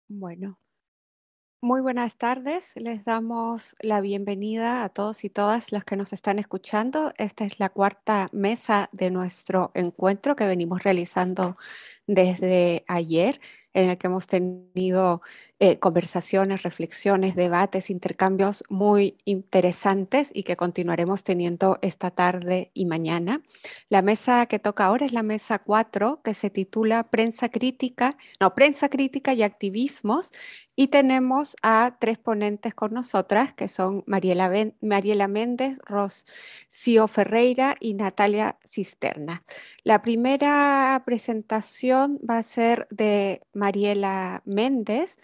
Bueno, muy buenas tardes. Les damos la bienvenida a todos y todas las que nos están escuchando. Esta es la cuarta mesa de nuestro encuentro que venimos realizando desde ayer, en el que hemos tenido conversaciones, reflexiones, debates, intercambios muy interesantes y que continuaremos teniendo esta tarde y mañana. La mesa que toca ahora es la mesa 4, que se titula Prensa crítica y activismos, y tenemos a tres ponentes con nosotras, que son Mariela Méndez, Rocío Ferreira y Natalia Cisterna. La primera presentación va a ser de Mariela Méndez,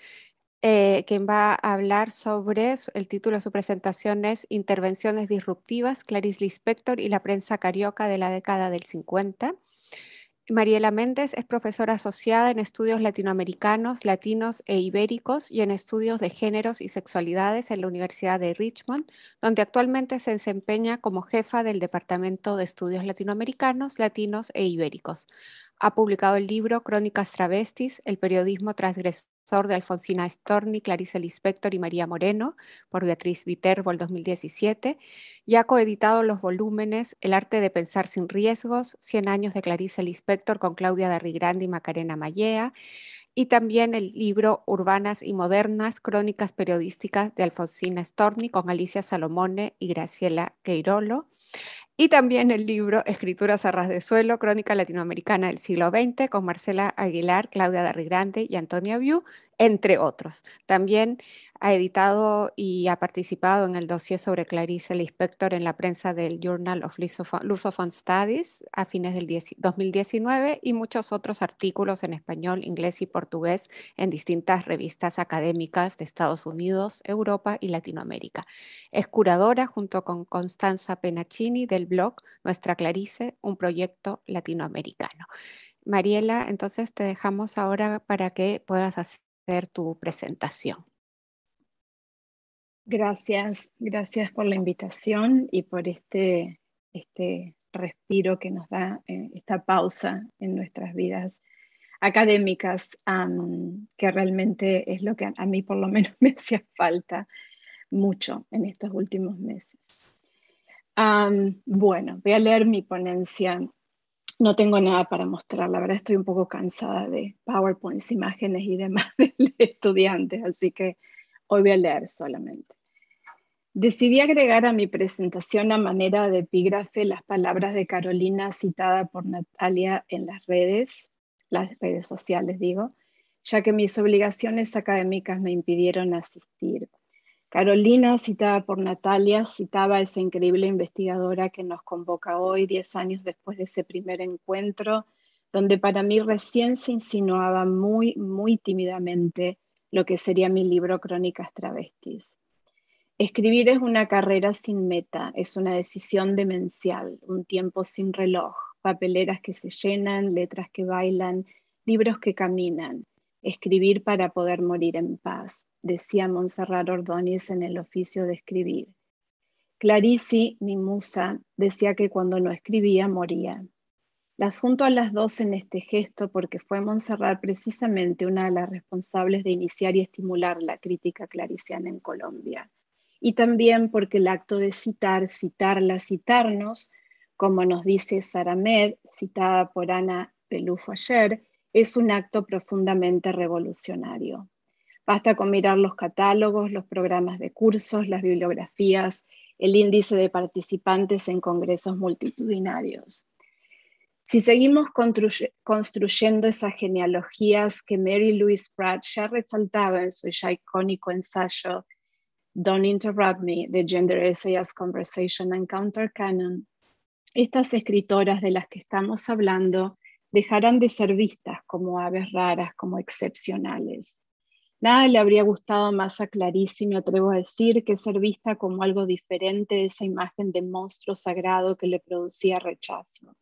quien va a hablar sobre, el título de su presentación es Intervenciones disruptivas, Clarice Lispector y la prensa carioca de la década del 50. Mariela Méndez es profesora asociada en estudios latinoamericanos, latinos e ibéricos y en estudios de géneros y sexualidades en la Universidad de Richmond, donde actualmente se desempeña como jefa del Departamento de Estudios Latinoamericanos, Latinos e Ibéricos. Ha publicado el libro Crónicas Travestis, el periodismo transgresor de Alfonsina Storni, Clarice Lispector y María Moreno, por Beatriz Viterbo, el 2017, y ha coeditado los volúmenes El arte de pensar sin riesgos, 100 años de Clarice Lispector con Claudia Darrigrande y Macarena Mallea, y también el libro Urbanas y Modernas, Crónicas Periodísticas de Alfonsina Storni con Alicia Salomone y Graciela Queirolo. Y también el libro Escrituras a ras de suelo, Crónica Latinoamericana del siglo XX, con Marcela Aguilar, Claudia Darrigrande y Antonia Viu, entre otros. También ha editado y ha participado en el dossier sobre Clarice Lispector en la prensa del Journal of Lusophone Studies a fines del 2019 y muchos otros artículos en español, inglés y portugués en distintas revistas académicas de Estados Unidos, Europa y Latinoamérica. Es curadora junto con Constanza Penaccini del blog Nuestra Clarice, un proyecto latinoamericano. Mariela, entonces te dejamos ahora para que puedas hacer tu presentación. Gracias por la invitación y por este respiro que nos da esta pausa en nuestras vidas académicas, que realmente es lo que a mí por lo menos me hacía falta mucho en estos últimos meses. Bueno, voy a leer mi ponencia. No tengo nada para mostrar, la verdad estoy un poco cansada de PowerPoints, imágenes y demás de estudiantes, así que hoy voy a leer solamente. Decidí agregar a mi presentación a manera de epígrafe las palabras de Carolina citada por Natalia en las redes sociales digo, ya que mis obligaciones académicas me impidieron asistir. Carolina, citada por Natalia, citaba a esa increíble investigadora que nos convoca hoy, 10 años después de ese primer encuentro, donde para mí recién se insinuaba muy, muy tímidamente lo que sería mi libro Crónicas Travestis. Escribir es una carrera sin meta, es una decisión demencial, un tiempo sin reloj, papeleras que se llenan, letras que bailan, libros que caminan. Escribir para poder morir en paz, decía Montserrat Ordóñez en El oficio de escribir. Clarice, mi musa, decía que cuando no escribía moría. Las junto a las dos en este gesto porque fue Montserrat precisamente una de las responsables de iniciar y estimular la crítica clariciana en Colombia. Y también porque el acto de citarla, citarnos, como nos dice Saramed, citada por Ana Pelufo ayer, es un acto profundamente revolucionario. Basta con mirar los catálogos, los programas de cursos, las bibliografías, el índice de participantes en congresos multitudinarios. Si seguimos construyendo esas genealogías que Mary Louise Pratt ya resaltaba en su ya icónico ensayo Don't Interrupt Me, The Gender Essay as Conversation and Countercanon, estas escritoras de las que estamos hablando dejarán de ser vistas como aves raras, como excepcionales. Nada le habría gustado más a Clarice, me atrevo a decir, que ser vista como algo diferente de esa imagen de monstruo sagrado que le producía rechazo.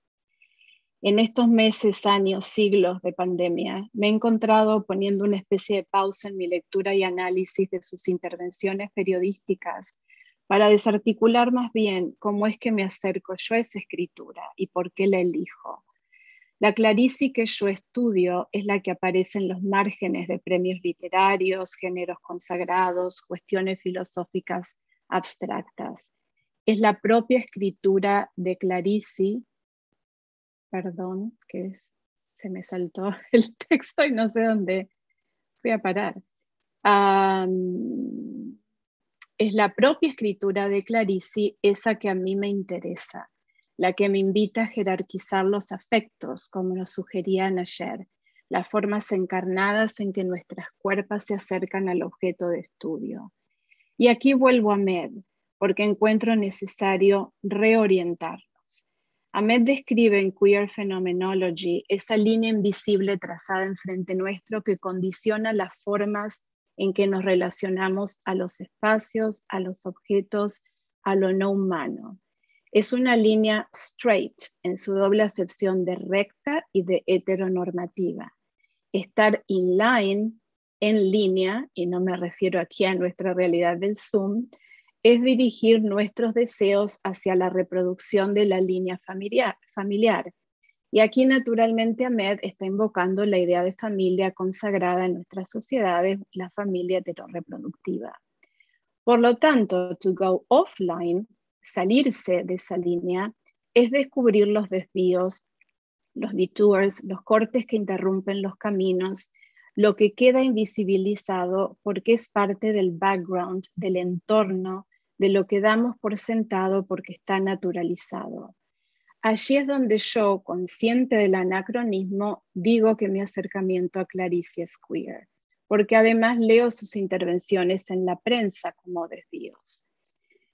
En estos meses, años, siglos de pandemia, me he encontrado poniendo una especie de pausa en mi lectura y análisis de sus intervenciones periodísticas para desarticular más bien cómo es que me acerco yo a esa escritura y por qué la elijo. La Clarice que yo estudio es la que aparece en los márgenes de premios literarios, géneros consagrados, cuestiones filosóficas abstractas. Es la propia escritura de Clarice, perdón, se me saltó el texto y no sé dónde fui a parar. Es la propia escritura de Clarice esa que a mí me interesa, la que me invita a jerarquizar los afectos, como nos sugerían ayer, las formas encarnadas en que nuestras cuerpos se acercan al objeto de estudio. Y aquí vuelvo a Ahmed, porque encuentro necesario reorientarnos. Ahmed describe en Queer Phenomenology esa línea invisible trazada enfrente nuestro que condiciona las formas en que nos relacionamos a los espacios, a los objetos, a lo no humano. Es una línea straight en su doble acepción de recta y de heteronormativa. Estar in line, en línea, y no me refiero aquí a nuestra realidad del Zoom, es dirigir nuestros deseos hacia la reproducción de la línea familiar. Y aquí naturalmente Ahmed está invocando la idea de familia consagrada en nuestras sociedades, la familia heterorreproductiva. Por lo tanto, to go offline, salirse de esa línea, es descubrir los desvíos, los detours, los cortes que interrumpen los caminos, lo que queda invisibilizado porque es parte del background, del entorno, de lo que damos por sentado porque está naturalizado. Allí es donde yo, consciente del anacronismo, digo que mi acercamiento a Clarice es queer, porque además leo sus intervenciones en la prensa como desvíos.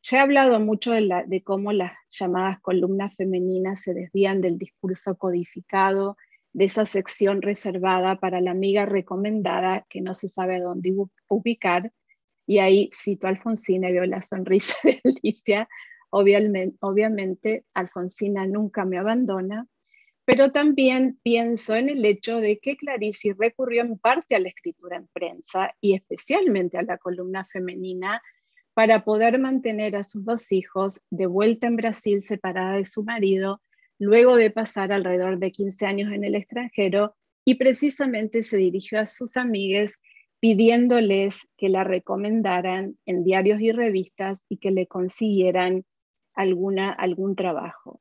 Ya he hablado mucho de cómo las llamadas columnas femeninas se desvían del discurso codificado, de esa sección reservada para la amiga recomendada que no se sabe dónde ubicar, y ahí cito a Alfonsina y veo la sonrisa de Alicia. Obviamente, Alfonsina nunca me abandona, pero también pienso en el hecho de que Clarice recurrió en parte a la escritura en prensa y especialmente a la columna femenina para poder mantener a sus dos hijos de vuelta en Brasil separada de su marido, luego de pasar alrededor de 15 años en el extranjero, y precisamente se dirigió a sus amigues pidiéndoles que la recomendaran en diarios y revistas y que le consiguieran algún trabajo.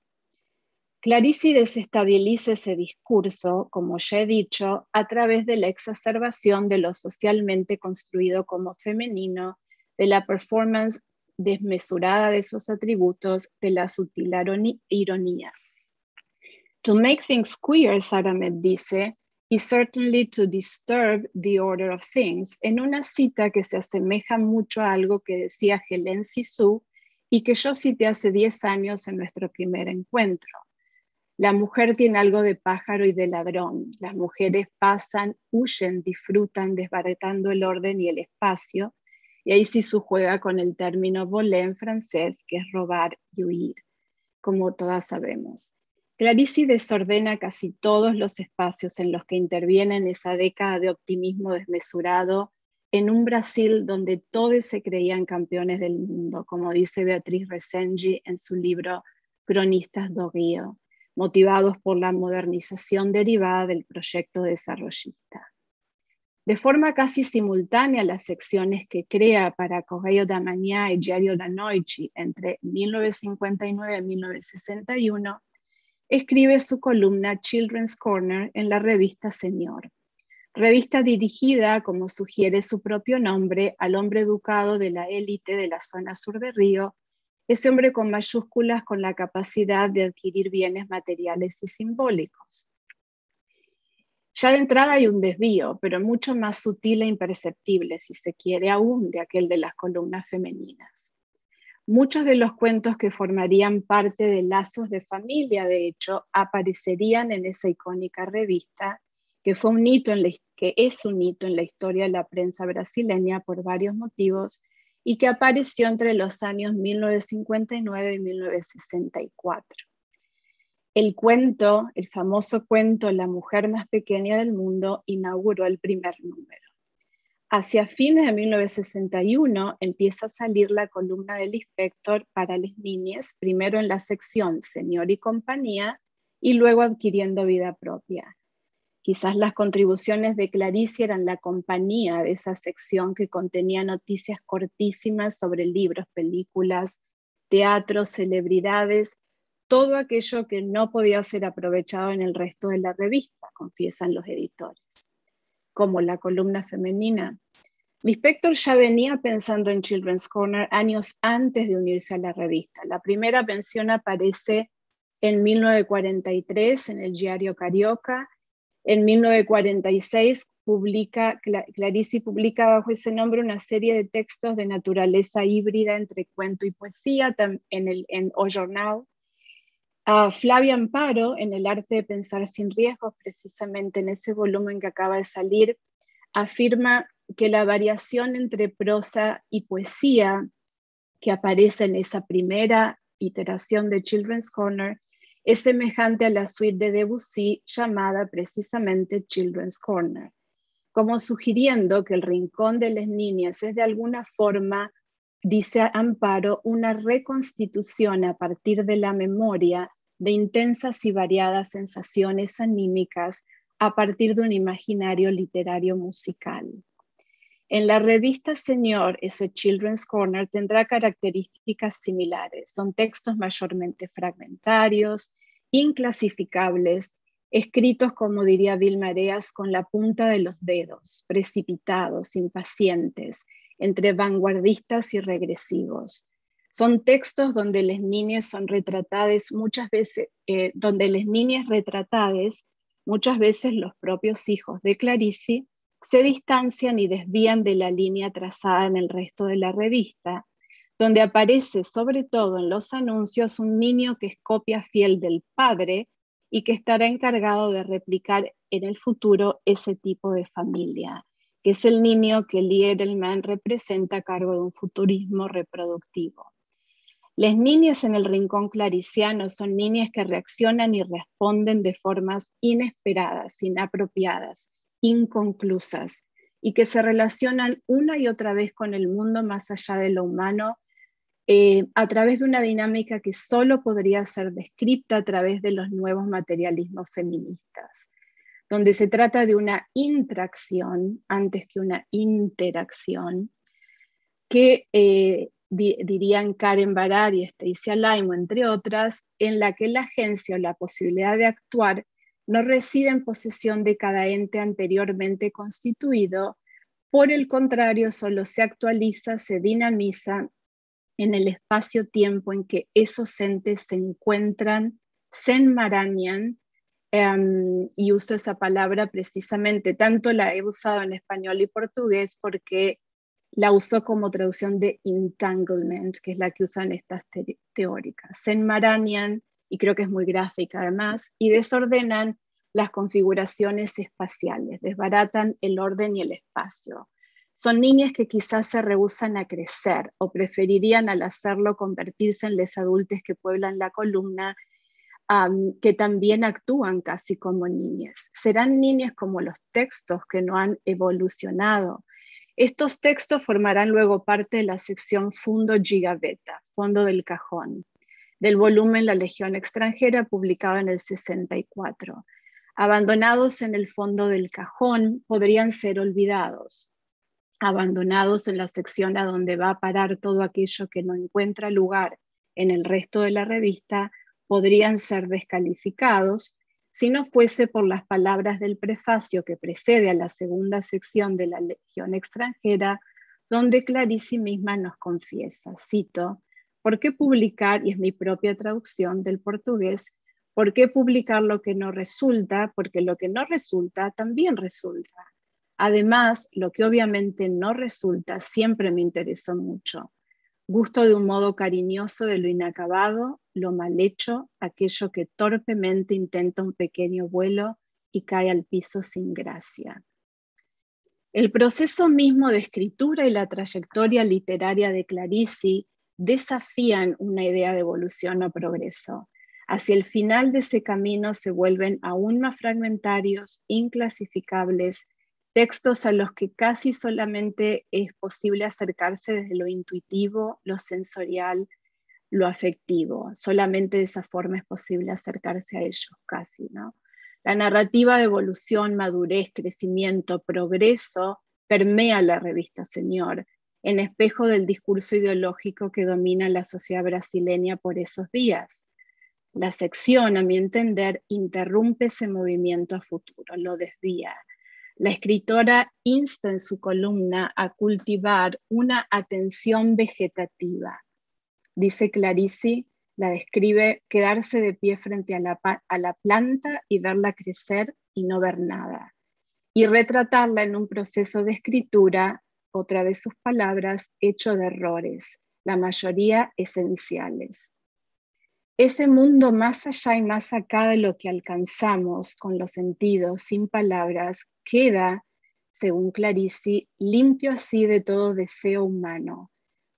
Clarice desestabiliza ese discurso, como ya he dicho, a través de la exacerbación de lo socialmente construido como femenino, de la performance desmesurada de esos atributos, de la sutil ironía. To make things queer, Saramet dice, is certainly to disturb the order of things, en una cita que se asemeja mucho a algo que decía Hélène Cixous y que yo cité hace 10 años en nuestro primer encuentro. La mujer tiene algo de pájaro y de ladrón. Las mujeres pasan, huyen, disfrutan, desbaratando el orden y el espacio. Y ahí Cixous juega con el término voler en francés, que es robar y huir, como todas sabemos. Clarice desordena casi todos los espacios en los que interviene en esa década de optimismo desmesurado en un Brasil donde todos se creían campeones del mundo, como dice Beatriz Resengi en su libro Cronistas do Río, motivados por la modernización derivada del proyecto desarrollista. De forma casi simultánea, las secciones que crea para Correio da Manhã y Diário da Noite entre 1959 y 1961, escribe su columna Children's Corner en la revista Señor, revista dirigida, como sugiere su propio nombre, al hombre educado de la élite de la zona sur de Río, ese hombre con mayúsculas con la capacidad de adquirir bienes materiales y simbólicos. Ya de entrada hay un desvío, pero mucho más sutil e imperceptible, si se quiere, aún de aquel de las columnas femeninas. Muchos de los cuentos que formarían parte de Lazos de Familia, de hecho, aparecerían en esa icónica revista, que es un hito en la historia de la prensa brasileña por varios motivos, y que apareció entre los años 1959 y 1964. El cuento, el famoso cuento La mujer más pequeña del mundo, inauguró el primer número. Hacia fines de 1961 empieza a salir la columna del inspector para las niñas, primero en la sección Señor y Compañía y luego adquiriendo vida propia. Quizás las contribuciones de Clarice eran la compañía de esa sección que contenía noticias cortísimas sobre libros, películas, teatro, celebridades, todo aquello que no podía ser aprovechado en el resto de la revista, confiesan los editores. Como la columna femenina. Lispector ya venía pensando en Children's Corner años antes de unirse a la revista. La primera mención aparece en 1943 en el Diario Carioca. En 1946 Clarice publica bajo ese nombre una serie de textos de naturaleza híbrida entre cuento y poesía en O Jornal. Flavia Amparo, en El arte de pensar sin riesgos, precisamente en ese volumen que acaba de salir, afirma que la variación entre prosa y poesía que aparece en esa primera iteración de Children's Corner es semejante a la suite de Debussy llamada precisamente Children's Corner, como sugiriendo que el rincón de las niñas es de alguna forma, dice Amparo, una reconstitución a partir de la memoria de intensas y variadas sensaciones anímicas a partir de un imaginario literario musical. En la revista Señor, ese Children's Corner tendrá características similares. Son textos mayormente fragmentarios, inclasificables, escritos, como diría Vilma Areas, con la punta de los dedos, precipitados, impacientes, entre vanguardistas y regresivos. Son textos donde las niñas son retratadas muchas veces, muchas veces los propios hijos de Clarice, se distancian y desvían de la línea trazada en el resto de la revista, donde aparece sobre todo en los anuncios un niño que es copia fiel del padre y que estará encargado de replicar en el futuro ese tipo de familia, que es el niño que Lee Edelman representa a cargo de un futurismo reproductivo. Las niñas en el rincón clariciano son niñas que reaccionan y responden de formas inesperadas, inapropiadas, inconclusas, y que se relacionan una y otra vez con el mundo más allá de lo humano, a través de una dinámica que solo podría ser descrita a través de los nuevos materialismos feministas, donde se trata de una intracción antes que una interacción, que dirían Karen Barad y Stacy Alaimo, entre otras, en la que la agencia o la posibilidad de actuar no reside en posesión de cada ente anteriormente constituido, por el contrario, solo se actualiza, se dinamiza en el espacio-tiempo en que esos entes se encuentran, se enmarañan, y uso esa palabra precisamente, tanto la he usado en español y portugués porque la uso como traducción de entanglement, que es la que usan estas teóricas. Se enmarañan, y creo que es muy gráfica además, y desordenan las configuraciones espaciales, desbaratan el orden y el espacio. Son niñas que quizás se rehúsan a crecer o preferirían al hacerlo convertirse en les adultos que pueblan la columna, que también actúan casi como niñas. Serán niñas como los textos que no han evolucionado. Estos textos formarán luego parte de la sección Fundo Gigavetta, Fondo del Cajón, del volumen La Legión Extranjera, publicado en el 64. Abandonados en el fondo del cajón, podrían ser olvidados. Abandonados en la sección a donde va a parar todo aquello que no encuentra lugar en el resto de la revista, podrían ser descalificados si no fuese por las palabras del prefacio que precede a la segunda sección de La Legión Extranjera, donde Clarice misma nos confiesa, cito, ¿por qué publicar, y es mi propia traducción del portugués, ¿por qué publicar lo que no resulta? Porque lo que no resulta también resulta. Además, lo que obviamente no resulta siempre me interesó mucho. Gusto de un modo cariñoso de lo inacabado, lo mal hecho, aquello que torpemente intenta un pequeño vuelo y cae al piso sin gracia. El proceso mismo de escritura y la trayectoria literaria de Clarice desafían una idea de evolución o progreso. Hacia el final de ese camino se vuelven aún más fragmentarios, inclasificables, textos a los que casi solamente es posible acercarse desde lo intuitivo, lo sensorial, lo afectivo. Solamente de esa forma es posible acercarse a ellos casi, ¿no? La narrativa de evolución, madurez, crecimiento, progreso permea la revista Señor, en espejo del discurso ideológico que domina la sociedad brasileña por esos días. La sección, a mi entender, interrumpe ese movimiento a futuro, lo desvía. La escritora insta en su columna a cultivar una atención vegetativa. Dice Clarici, la describe quedarse de pie frente a la planta y verla crecer y no ver nada. Y retratarla en un proceso de escritura, otra vez sus palabras, hecho de errores, la mayoría esenciales. Ese mundo más allá y más acá de lo que alcanzamos con los sentidos, sin palabras, queda, según Clarici, limpio así de todo deseo humano.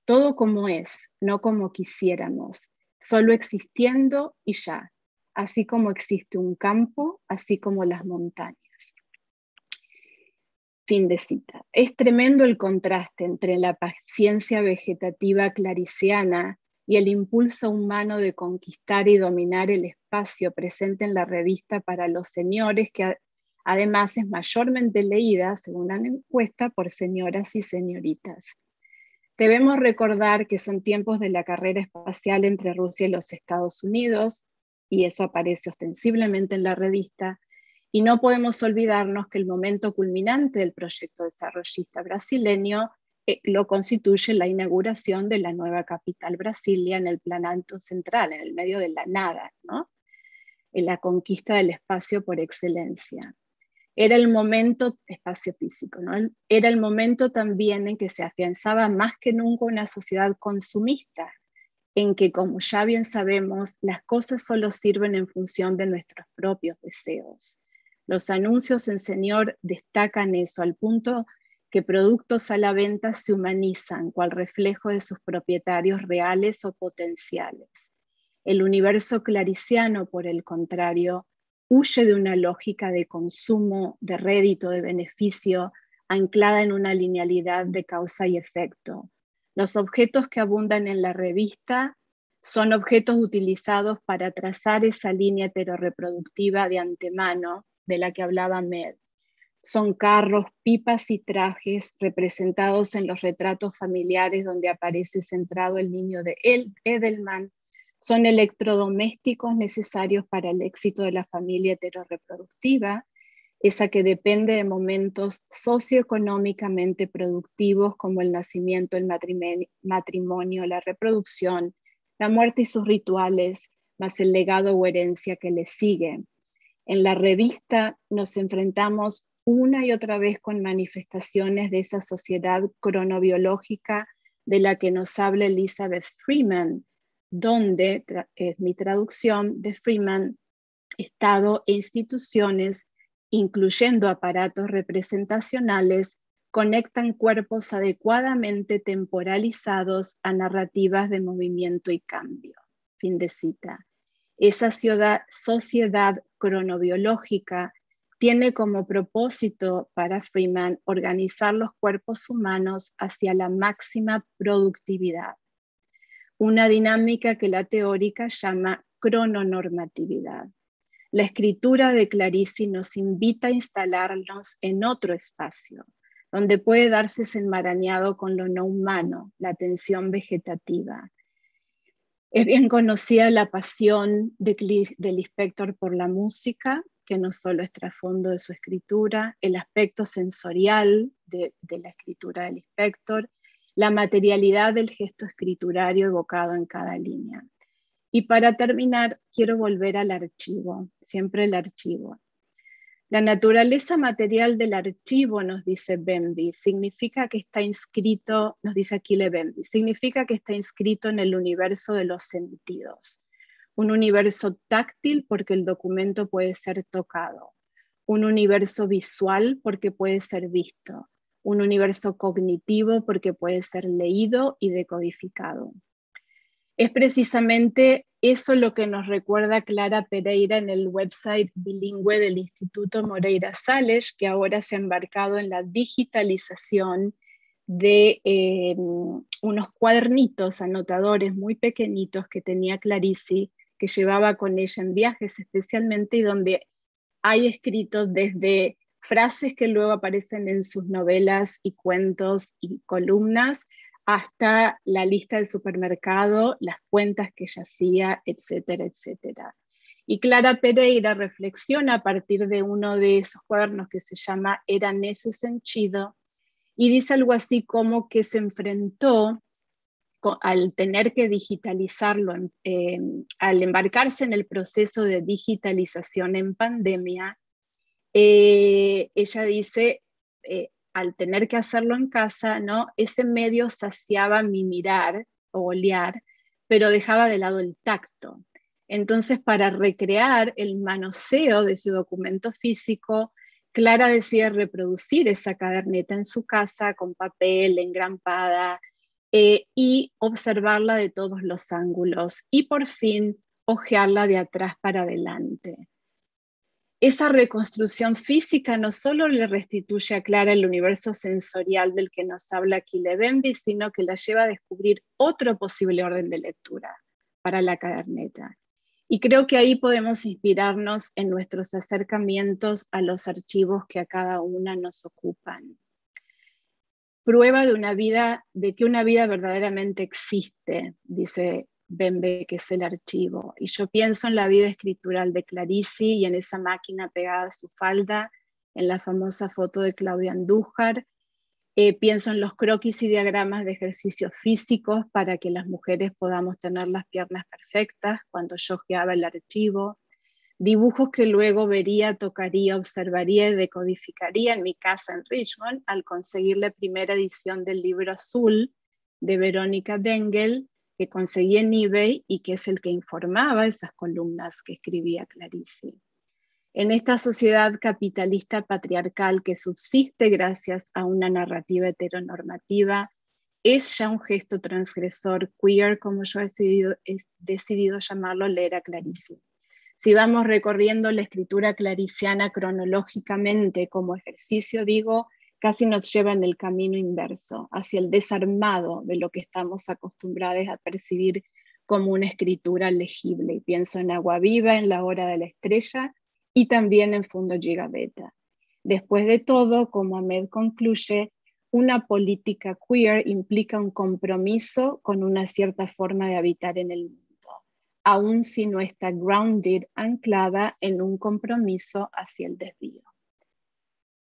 Todo como es, no como quisiéramos, solo existiendo y ya, así como existe un campo, así como las montañas. Fin de cita. Es tremendo el contraste entre la paciencia vegetativa clariciana y el impulso humano de conquistar y dominar el espacio presente en la revista para los señores, que además es mayormente leída, según una encuesta, por señoras y señoritas. Debemos recordar que son tiempos de la carrera espacial entre Rusia y los Estados Unidos, y eso aparece ostensiblemente en la revista, y no podemos olvidarnos que el momento culminante del proyecto desarrollista brasileño lo constituye la inauguración de la nueva capital Brasilia en el Planalto Central, en el medio de la nada, ¿no? En la conquista del espacio por excelencia. Era el momento, espacio físico, ¿no? Era el momento también en que se afianzaba más que nunca una sociedad consumista, en que, como ya bien sabemos, las cosas solo sirven en función de nuestros propios deseos. Los anuncios en Señor destacan eso, al punto que productos a la venta se humanizan, cual reflejo de sus propietarios reales o potenciales. El universo clariciano, por el contrario, huye de una lógica de consumo, de rédito, de beneficio, anclada en una linealidad de causa y efecto. Los objetos que abundan en la revista son objetos utilizados para trazar esa línea heterorreproductiva de antemano de la que hablaba Med. Son carros, pipas y trajes representados en los retratos familiares donde aparece centrado el niño de Edelman. Son electrodomésticos necesarios para el éxito de la familia heterorreproductiva, esa que depende de momentos socioeconómicamente productivos como el nacimiento, el matrimonio, la reproducción, la muerte y sus rituales, más el legado o herencia que le sigue. En la revista nos enfrentamos una y otra vez con manifestaciones de esa sociedad cronobiológica de la que nos habla Elizabeth Freeman, donde, es mi traducción de Freeman, Estado e instituciones, incluyendo aparatos representacionales, conectan cuerpos adecuadamente temporalizados a narrativas de movimiento y cambio. Fin de cita. Esa sociedad cronobiológica tiene como propósito para Freeman organizar los cuerpos humanos hacia la máxima productividad, una dinámica que la teórica llama crononormatividad. La escritura de Clarici nos invita a instalarnos en otro espacio, donde puede darse ese enmarañado con lo no humano, la tensión vegetativa. Es bien conocida la pasión de Lispector por la música, que no solo es trasfondo de su escritura, el aspecto sensorial de la escritura de Lispector, la materialidad del gesto escriturario evocado en cada línea. Y para terminar, quiero volver al archivo, siempre el archivo. La naturaleza material del archivo, nos dice Bemby, significa que está inscrito, nos dice Achille Bemby, significa que está inscrito en el universo de los sentidos. Un universo táctil porque el documento puede ser tocado. Un universo visual porque puede ser visto. Un universo cognitivo porque puede ser leído y decodificado. Es precisamente eso lo que nos recuerda Clara Pereira en el website bilingüe del Instituto Moreira Salles, que ahora se ha embarcado en la digitalización de unos cuadernitos, anotadores muy pequeñitos que tenía Clarice, que llevaba con ella en viajes especialmente, y donde hay escritos desde frases que luego aparecen en sus novelas y cuentos y columnas, hasta la lista del supermercado, las cuentas que ella hacía, etcétera, etcétera. Y Clara Pereira reflexiona a partir de uno de esos cuadernos que se llama Era nesse sentido, y dice algo así como que se enfrentó al tener que digitalizarlo, al embarcarse en el proceso de digitalización en pandemia. Ella dice, al tener que hacerlo en casa, ¿no? Ese medio saciaba mi mirar o olear, pero dejaba de lado el tacto. Entonces, para recrear el manoseo de ese documento físico, Clara decide reproducir esa caderneta en su casa con papel, engrampada, y observarla de todos los ángulos y por fin hojearla de atrás para adelante. Esa reconstrucción física no solo le restituye a Clara el universo sensorial del que nos habla Kilebenbi, sino que la lleva a descubrir otro posible orden de lectura para la caderneta. Y creo que ahí podemos inspirarnos en nuestros acercamientos a los archivos que a cada una nos ocupan. Prueba de que una vida verdaderamente existe, dice Bembe, que es el archivo. Y yo pienso en la vida escritural de Clarice y en esa máquina pegada a su falda, en la famosa foto de Claudia Andújar. Pienso en los croquis y diagramas de ejercicios físicos para que las mujeres podamos tener las piernas perfectas cuando yo hojeaba el archivo. Dibujos que luego vería, tocaría, observaría y decodificaría en mi casa en Richmond al conseguir la primera edición del libro azul de Verónica Dengel, que conseguí en eBay y que es el que informaba esas columnas que escribía Clarice. En esta sociedad capitalista patriarcal que subsiste gracias a una narrativa heteronormativa, es ya un gesto transgresor queer, como yo he decidido llamarlo, leer a Clarice. Si vamos recorriendo la escritura clariciana cronológicamente como ejercicio, digo, casi nos lleva en el camino inverso, hacia el desarmado de lo que estamos acostumbrados a percibir como una escritura legible. Y pienso en Agua Viva, en La Hora de la Estrella y también en Fundo Gigabeta. Después de todo, como Ahmed concluye, una política queer implica un compromiso con una cierta forma de habitar en el mundo, aun si no está grounded, anclada en un compromiso hacia el desvío.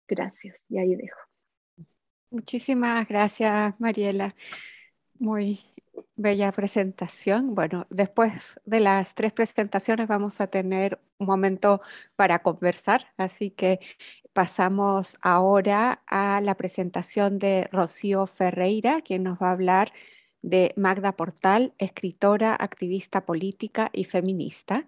Gracias, y ahí dejo. Muchísimas gracias, Mariela. Muy bella presentación. Bueno, después de las tres presentaciones vamos a tener un momento para conversar, así que pasamos ahora a la presentación de Rocío Ferreira, quien nos va a hablar de Magda Portal, escritora, activista política y feminista.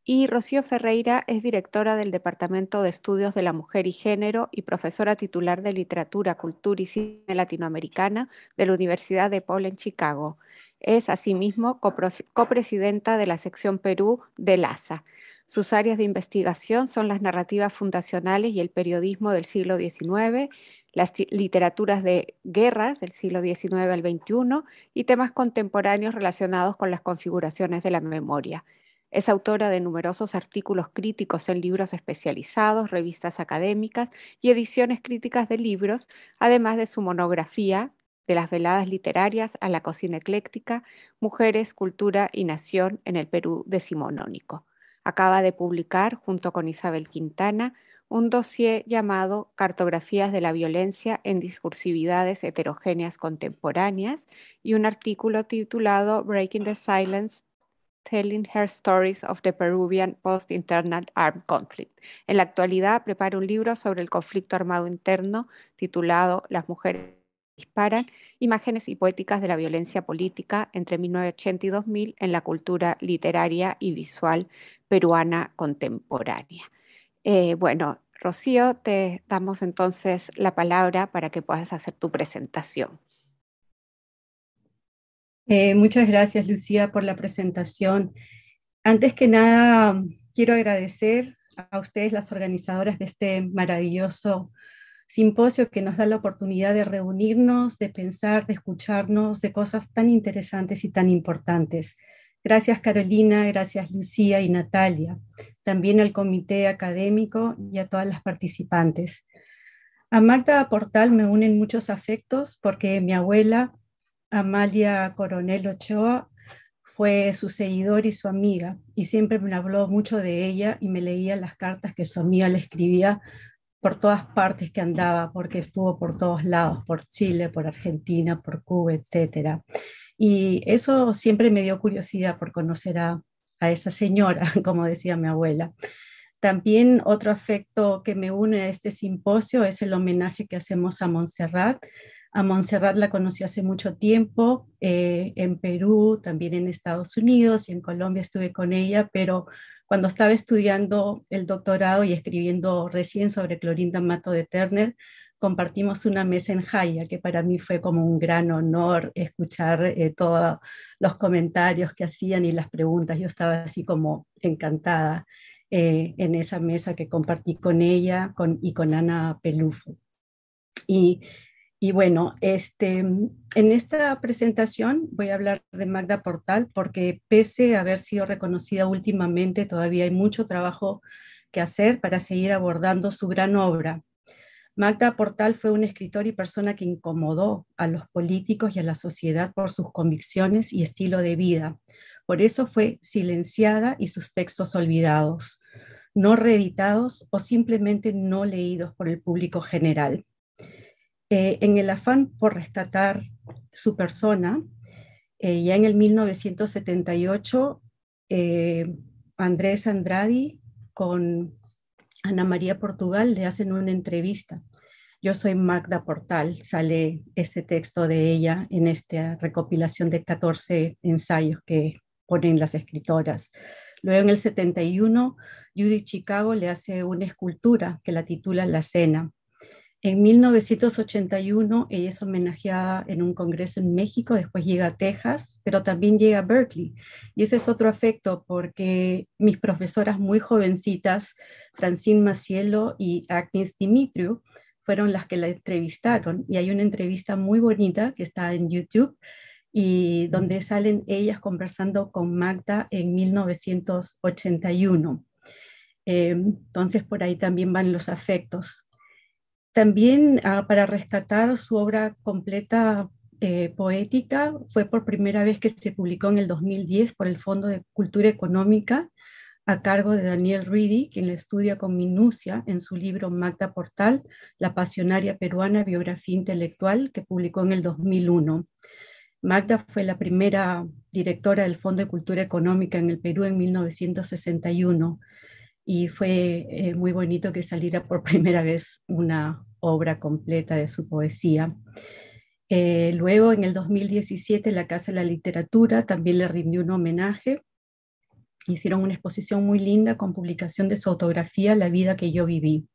Y Rocío Ferreira es directora del Departamento de Estudios de la Mujer y Género y profesora titular de Literatura, Cultura y Cine Latinoamericana de la Universidad de Paul en Chicago. Es asimismo copresidenta de la sección Perú de LASA. Sus áreas de investigación son las narrativas fundacionales y el periodismo del siglo XIX, las literaturas de guerras del siglo XIX al XXI y temas contemporáneos relacionados con las configuraciones de la memoria. Es autora de numerosos artículos críticos en libros especializados, revistas académicas y ediciones críticas de libros, además de su monografía de las veladas literarias a la cocina ecléctica, Mujeres, Cultura y Nación en el Perú decimonónico. Acaba de publicar, junto con Isabel Quintana, un dossier llamado Cartografías de la Violencia en Discursividades Heterogéneas Contemporáneas y un artículo titulado Breaking the Silence, Telling Her Stories of the Peruvian Post-Internal Armed Conflict. En la actualidad prepara un libro sobre el conflicto armado interno titulado Las mujeres disparan, imágenes y poéticas de la violencia política entre 1980 y 2000 en la cultura literaria y visual peruana contemporánea. Bueno, Rocío, te damos entonces la palabra para que puedas hacer tu presentación. Muchas gracias, Lucía, por la presentación. Antes que nada, quiero agradecer a ustedes, las organizadoras de este maravilloso simposio que nos da la oportunidad de reunirnos, de pensar, de escucharnos, de cosas tan interesantes y tan importantes. Gracias Carolina, gracias Lucía y Natalia, también al comité académico y a todas las participantes. A Magda Portal me unen muchos afectos porque mi abuela, Amalia Coronel Ochoa, fue su seguidor y su amiga, y siempre me habló mucho de ella y me leía las cartas que su amiga le escribía por todas partes que andaba, porque estuvo por todos lados, por Chile, por Argentina, por Cuba, etcétera. Y eso siempre me dio curiosidad por conocer a esa señora, como decía mi abuela. También otro afecto que me une a este simposio es el homenaje que hacemos a Montserrat. A Montserrat la conocí hace mucho tiempo, en Perú, también en Estados Unidos y en Colombia estuve con ella, pero cuando estaba estudiando el doctorado y escribiendo recién sobre Clorinda Mato de Turner, compartimos una mesa en Jaya, que para mí fue como un gran honor escuchar todos los comentarios que hacían y las preguntas. Yo estaba así como encantada en esa mesa que compartí con ella y con Ana Pelufo. Y, y bueno, en esta presentación voy a hablar de Magda Portal porque pese a haber sido reconocida últimamente, todavía hay mucho trabajo que hacer para seguir abordando su gran obra. Magda Portal fue un escritor y persona que incomodó a los políticos y a la sociedad por sus convicciones y estilo de vida. Por eso fue silenciada y sus textos olvidados, no reeditados o simplemente no leídos por el público general. En el afán por rescatar su persona, ya en el 1978, Andrés Andrade con Ana María Portugal le hacen una entrevista. Yo soy Magda Portal, sale este texto de ella en esta recopilación de 14 ensayos que ponen las escritoras. Luego en el 71, Judith Chicago le hace una escultura que la titula La Cena. En 1981 ella es homenajeada en un congreso en México, después llega a Texas, pero también llega a Berkeley. Y ese es otro afecto porque mis profesoras muy jovencitas, Francine Macielo y Agnes Dimitriou, fueron las que la entrevistaron. Y hay una entrevista muy bonita que está en YouTube y donde salen ellas conversando con Magda en 1981. Entonces por ahí también van los afectos. También para rescatar su obra completa poética, fue por primera vez que se publicó en el 2010 por el Fondo de Cultura Económica a cargo de Daniel Reedy, quien la estudia con minucia en su libro Magda Portal, La pasionaria peruana, biografía intelectual, que publicó en el 2001. Magda fue la primera directora del Fondo de Cultura Económica en el Perú en 1961 y fue muy bonito que saliera por primera vez una obra completa de su poesía. Luego, en el 2017, la Casa de la Literatura también le rindió un homenaje. Hicieron una exposición muy linda con publicación de su autografía, La vida que yo viví.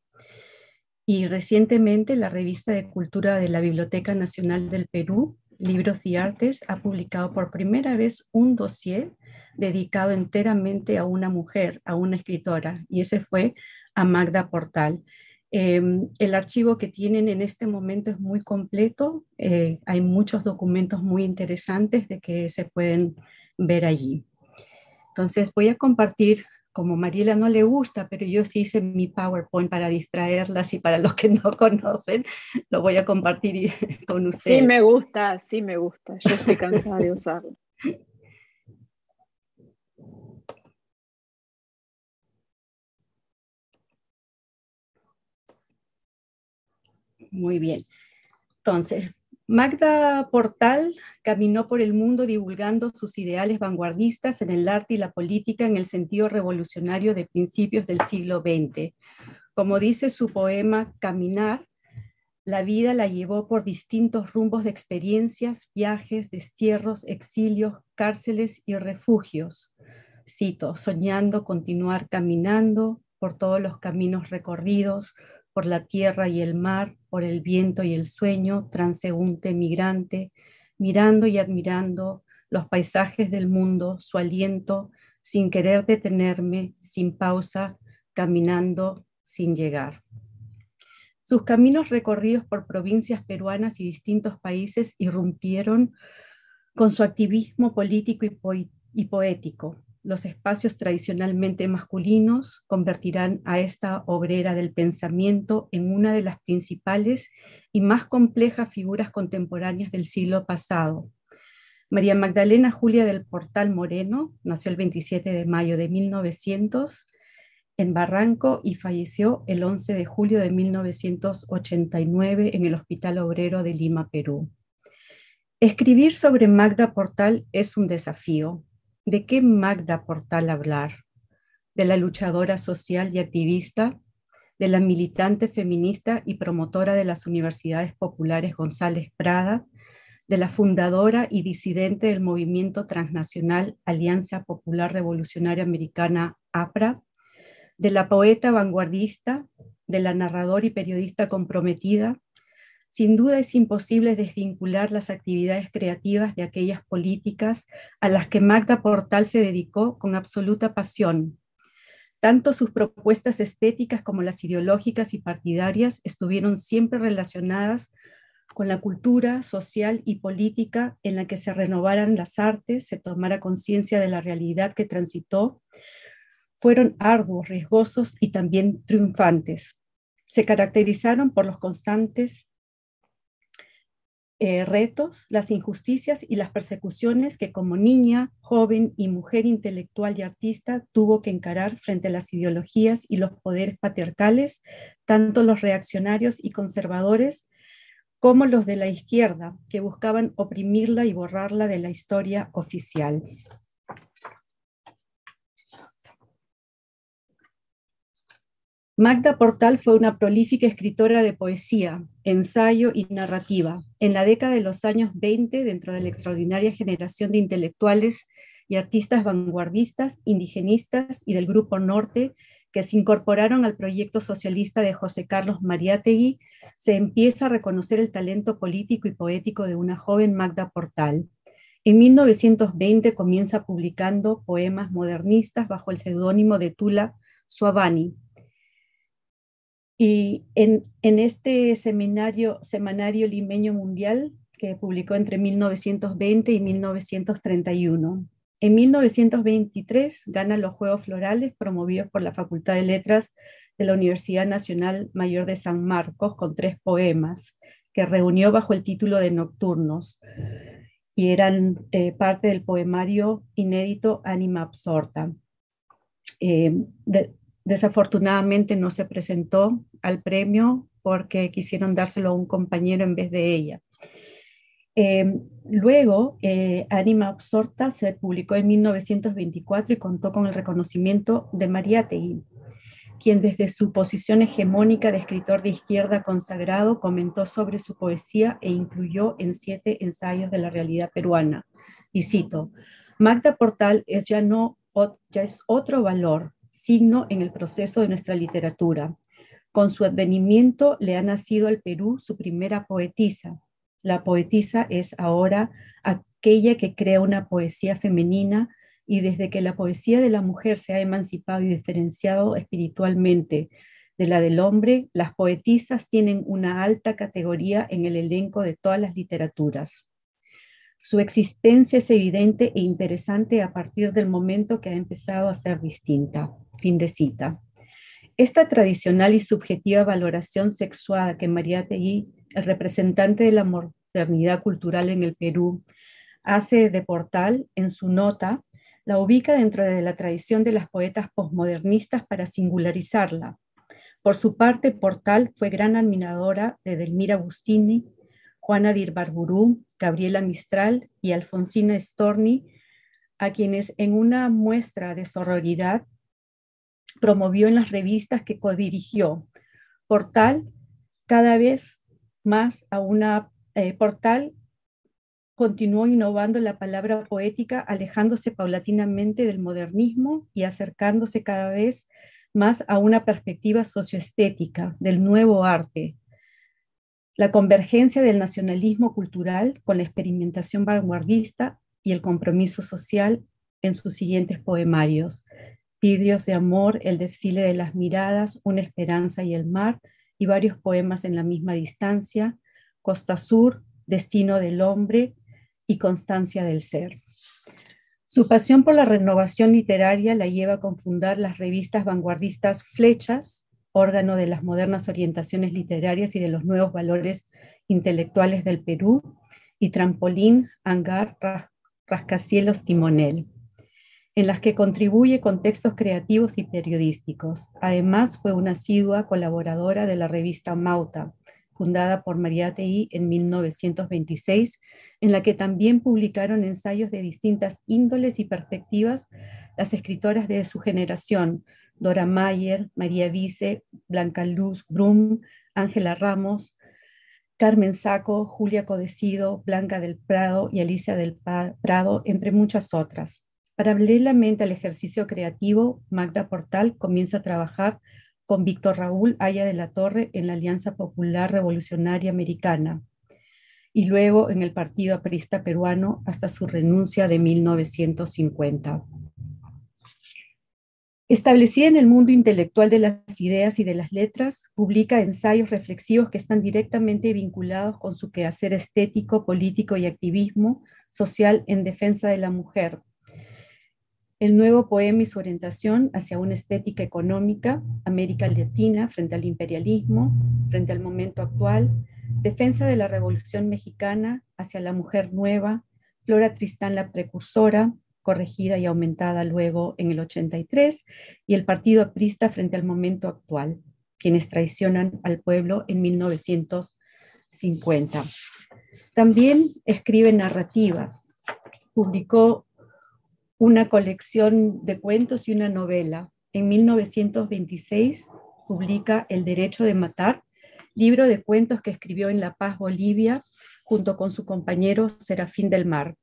Y recientemente la revista de cultura de la Biblioteca Nacional del Perú, Libros y Artes, ha publicado por primera vez un dossier dedicado enteramente a una mujer, a una escritora, y ese fue a Magda Portal. El archivo que tienen en este momento es muy completo, hay muchos documentos muy interesantes de que se pueden ver allí. Entonces voy a compartir, como Mariela no le gusta, pero yo sí hice mi PowerPoint para distraerlas y para los que no conocen, lo voy a compartir con Sí ustedes. me gusta, sí me gusta. Yo estoy cansada de usarlo. Muy bien. Entonces, Magda Portal caminó por el mundo divulgando sus ideales vanguardistas en el arte y la política en el sentido revolucionario de principios del siglo XX. Como dice su poema Caminar, la vida la llevó por distintos rumbos de experiencias, viajes, destierros, exilios, cárceles y refugios. Cito, soñando continuar caminando por todos los caminos recorridos, por la tierra y el mar, por el viento y el sueño, transeúnte migrante, mirando y admirando los paisajes del mundo, su aliento, sin querer detenerme, sin pausa, caminando sin llegar. Sus caminos recorridos por provincias peruanas y distintos países irrumpieron con su activismo político y poético. Los espacios tradicionalmente masculinos convertirán a esta obrera del pensamiento en una de las principales y más complejas figuras contemporáneas del siglo pasado. María Magdalena Julia del Portal Moreno nació el 27 de mayo de 1900 en Barranco y falleció el 11 de julio de 1989 en el Hospital Obrero de Lima, Perú. Escribir sobre Magda Portal es un desafío. ¿De qué Magda Portal hablar? ¿De la luchadora social y activista? ¿De la militante feminista y promotora de las universidades populares González Prada? ¿De la fundadora y disidente del movimiento transnacional Alianza Popular Revolucionaria Americana, APRA? ¿De la poeta vanguardista? ¿De la narradora y periodista comprometida? Sin duda es imposible desvincular las actividades creativas de aquellas políticas a las que Magda Portal se dedicó con absoluta pasión. Tanto sus propuestas estéticas como las ideológicas y partidarias estuvieron siempre relacionadas con la cultura social y política en la que se renovaran las artes, se tomara conciencia de la realidad que transitó. Fueron arduos, riesgosos y también triunfantes. Se caracterizaron por los constantes retos, las injusticias y las persecuciones que como niña, joven y mujer intelectual y artista tuvo que encarar frente a las ideologías y los poderes patriarcales, tanto los reaccionarios y conservadores como los de la izquierda, que buscaban oprimirla y borrarla de la historia oficial. Magda Portal fue una prolífica escritora de poesía, ensayo y narrativa. En la década de los años 20, dentro de la extraordinaria generación de intelectuales y artistas vanguardistas, indigenistas y del Grupo Norte, que se incorporaron al proyecto socialista de José Carlos Mariátegui, se empieza a reconocer el talento político y poético de una joven Magda Portal. En 1920 comienza publicando poemas modernistas bajo el seudónimo de Tula Suavani. Y en este semanario limeño mundial que publicó entre 1920 y 1931. En 1923 gana los Juegos Florales promovidos por la Facultad de Letras de la Universidad Nacional Mayor de San Marcos con 3 poemas que reunió bajo el título de Nocturnos y eran parte del poemario inédito Ánima Absorta. Desafortunadamente no se presentó al premio porque quisieron dárselo a un compañero en vez de ella. Luego, Ánima Absorta se publicó en 1924 y contó con el reconocimiento de Mariátegui, quien desde su posición hegemónica de escritor de izquierda consagrado comentó sobre su poesía e incluyó en 7 ensayos de la realidad peruana. Y cito, Magda Portal ya es otro valor, signo en el proceso de nuestra literatura. Con su advenimiento le ha nacido al Perú su primera poetisa. La poetisa es ahora aquella que crea una poesía femenina y desde que la poesía de la mujer se ha emancipado y diferenciado espiritualmente de la del hombre, las poetisas tienen una alta categoría en el elenco de todas las literaturas. Su existencia es evidente e interesante a partir del momento que ha empezado a ser distinta. Fin de cita. Esta tradicional y subjetiva valoración sexuada que Mariátegui, el representante de la modernidad cultural en el Perú, hace de Portal en su nota, la ubica dentro de la tradición de las poetas posmodernistas para singularizarla. Por su parte, Portal fue gran admiradora de Delmira Agustini, Juana D'Ibarburu, Gabriela Mistral y Alfonsina Storni, a quienes en una muestra de sororidad promovió en las revistas que codirigió. Portal cada vez más Portal continuó innovando la palabra poética, alejándose paulatinamente del modernismo y acercándose cada vez más a una perspectiva socioestética del nuevo arte. La convergencia del nacionalismo cultural con la experimentación vanguardista y el compromiso social en sus siguientes poemarios. Vidrios de amor, el desfile de las miradas, una esperanza y el mar, y varios poemas en la misma distancia, Costa Sur, Destino del Hombre y Constancia del Ser. Su pasión por la renovación literaria la lleva a confundar las revistas vanguardistas Flechas, órgano de las modernas orientaciones literarias y de los nuevos valores intelectuales del Perú, y Trampolín, Hangar, Rascacielos, Timonel, en las que contribuye con textos creativos y periodísticos. Además, fue una asidua colaboradora de la revista Mauta, fundada por Mariátegui en 1926, en la que también publicaron ensayos de distintas índoles y perspectivas las escritoras de su generación, Dora Mayer, María Vice, Blanca Luz Brum, Ángela Ramos, Carmen Saco, Julia Codecido, Blanca del Prado y Alicia del Prado, entre muchas otras. Paralelamente al ejercicio creativo, Magda Portal comienza a trabajar con Víctor Raúl Haya de la Torre en la Alianza Popular Revolucionaria Americana y luego en el Partido Aprista Peruano hasta su renuncia de 1950. Establecida en el mundo intelectual de las ideas y de las letras, publica ensayos reflexivos que están directamente vinculados con su quehacer estético, político y activismo social en defensa de la mujer. El nuevo poema y su orientación hacia una estética económica, América Latina frente al imperialismo, frente al momento actual, defensa de la Revolución Mexicana hacia la mujer nueva, Flora Tristán la precursora, corregida y aumentada luego en el 83, y el Partido Aprista frente al momento actual, quienes traicionan al pueblo en 1950. También escribe narrativa. Publicó una colección de cuentos y una novela. En 1926 publica El Derecho de Matar, libro de cuentos que escribió en La Paz, Bolivia, junto con su compañero Serafín del Mar.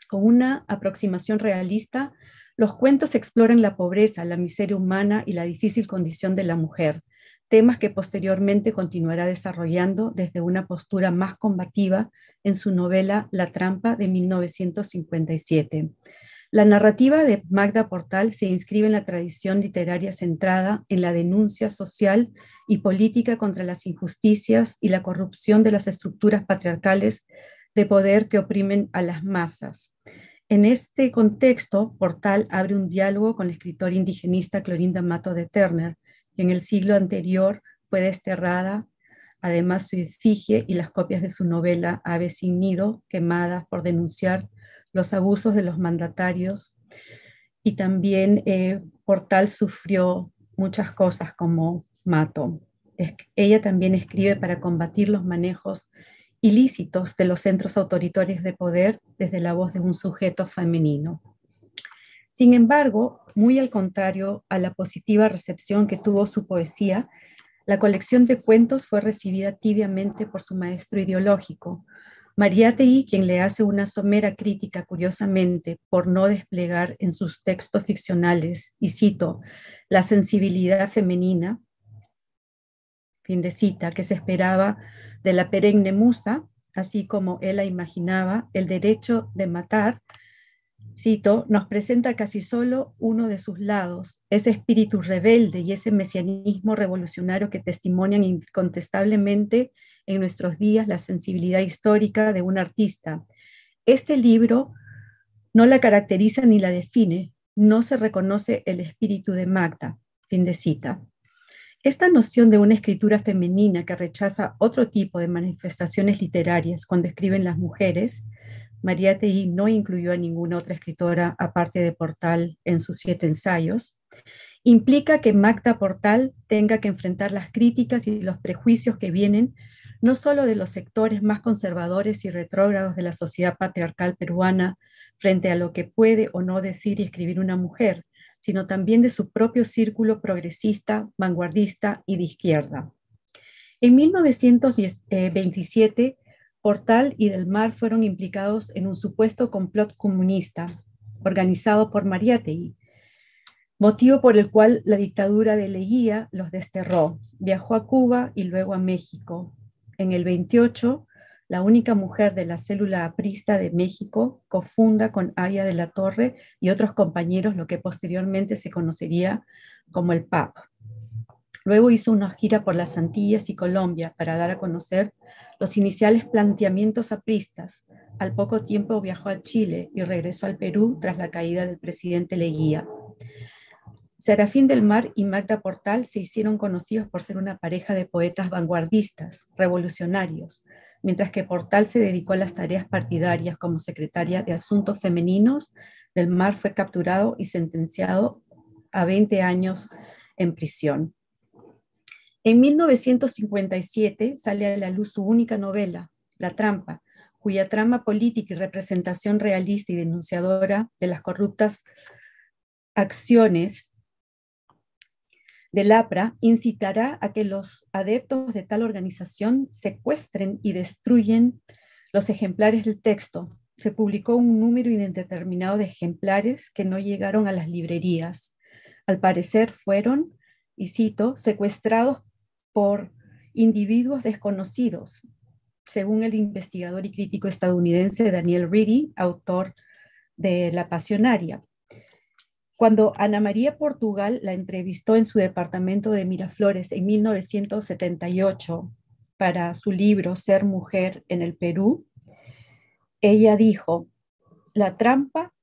Con una aproximación realista, los cuentos exploran la pobreza, la miseria humana y la difícil condición de la mujer, temas que posteriormente continuará desarrollando desde una postura más combativa en su novela La Trampa de 1957. La narrativa de Magda Portal se inscribe en la tradición literaria centrada en la denuncia social y política contra las injusticias y la corrupción de las estructuras patriarcales de poder que oprimen a las masas. En este contexto, Portal abre un diálogo con la escritora indigenista Clorinda Mato de Turner, que en el siglo anterior fue desterrada, además su efigie y las copias de su novela Ave sin nido, quemadas por denunciar los abusos de los mandatarios, y también Portal sufrió muchas cosas como Mato. Ella también escribe para combatir los manejos ilícitos de los centros autoritarios de poder desde la voz de un sujeto femenino. Sin embargo, muy al contrario a la positiva recepción que tuvo su poesía, la colección de cuentos fue recibida tibiamente por su maestro ideológico, Mariátegui, quien le hace una somera crítica, curiosamente, por no desplegar en sus textos ficcionales, y cito, la sensibilidad femenina, fin de cita, que se esperaba de la perenne musa, así como él la imaginaba, el derecho de matar, cito, nos presenta casi solo uno de sus lados, ese espíritu rebelde y ese mesianismo revolucionario que testimonian incontestablemente en nuestros días la sensibilidad histórica de un artista. Este libro no la caracteriza ni la define, no se reconoce el espíritu de Magda, fin de cita. Esta noción de una escritura femenina que rechaza otro tipo de manifestaciones literarias cuando escriben las mujeres, Mariátegui no incluyó a ninguna otra escritora aparte de Portal en sus 7 ensayos, implica que Magda Portal tenga que enfrentar las críticas y los prejuicios que vienen no solo de los sectores más conservadores y retrógrados de la sociedad patriarcal peruana frente a lo que puede o no decir y escribir una mujer, sino también de su propio círculo progresista, vanguardista y de izquierda. En 1927, Portal y Del Mar fueron implicados en un supuesto complot comunista organizado por Mariátegui, motivo por el cual la dictadura de Leguía los desterró. Viajó a Cuba y luego a México. En el 28, la única mujer de la célula aprista de México cofunda con Haya de la Torre y otros compañeros lo que posteriormente se conocería como el PAP. Luego hizo una gira por las Antillas y Colombia para dar a conocer los iniciales planteamientos apristas. Al poco tiempo viajó a Chile y regresó al Perú tras la caída del presidente Leguía. Serafín del Mar y Magda Portal se hicieron conocidos por ser una pareja de poetas vanguardistas, revolucionarios, mientras que Portal se dedicó a las tareas partidarias como secretaria de Asuntos Femeninos. Del Mar fue capturado y sentenciado a 20 años en prisión. En 1957 sale a la luz su única novela, La Trampa, cuya trama política y representación realista y denunciadora de las corruptas acciones del APRA incitará a que los adeptos de tal organización secuestren y destruyen los ejemplares del texto. Se publicó un número indeterminado de ejemplares que no llegaron a las librerías. Al parecer fueron, y cito, secuestrados por individuos desconocidos, según el investigador y crítico estadounidense Daniel Reedy, autor de La Pasionaria. Cuando Ana María Portugal la entrevistó en su departamento de Miraflores en 1978 para su libro Ser mujer en el Perú, ella dijo: La Trampa,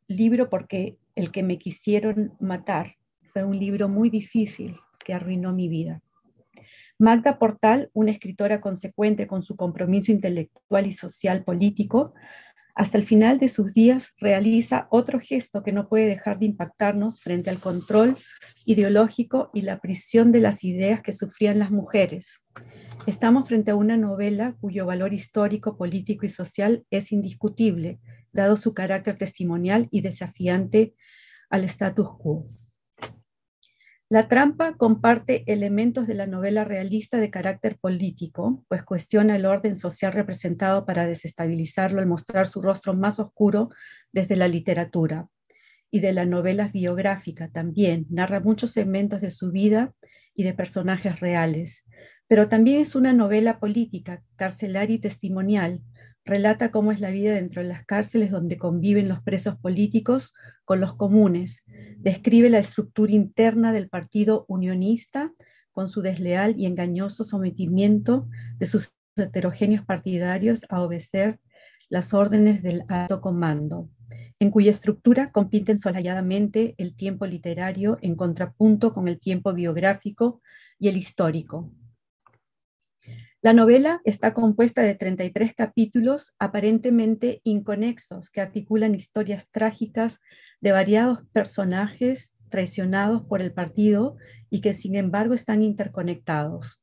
libro porque el que me quisieron matar, fue un libro muy difícil que arruinó mi vida. Magda Portal, una escritora consecuente con su compromiso intelectual y social político, hasta el final de sus días realiza otro gesto que no puede dejar de impactarnos frente al control ideológico y la prisión de las ideas que sufrían las mujeres. Estamos frente a una novela cuyo valor histórico, político y social es indiscutible, dado su carácter testimonial y desafiante al status quo. La Trampa comparte elementos de la novela realista de carácter político, pues cuestiona el orden social representado para desestabilizarlo al mostrar su rostro más oscuro desde la literatura. Y de la novela biográfica también, narra muchos segmentos de su vida y de personajes reales. Pero también es una novela política, carcelaria y testimonial. Relata cómo es la vida dentro de las cárceles donde conviven los presos políticos con los comunes. Describe la estructura interna del partido unionista con su desleal y engañoso sometimiento de sus heterogéneos partidarios a obedecer las órdenes del alto comando, en cuya estructura compiten solayadamente el tiempo literario en contrapunto con el tiempo biográfico y el histórico. La novela está compuesta de 33 capítulos aparentemente inconexos que articulan historias trágicas de variados personajes traicionados por el partido y que sin embargo están interconectados.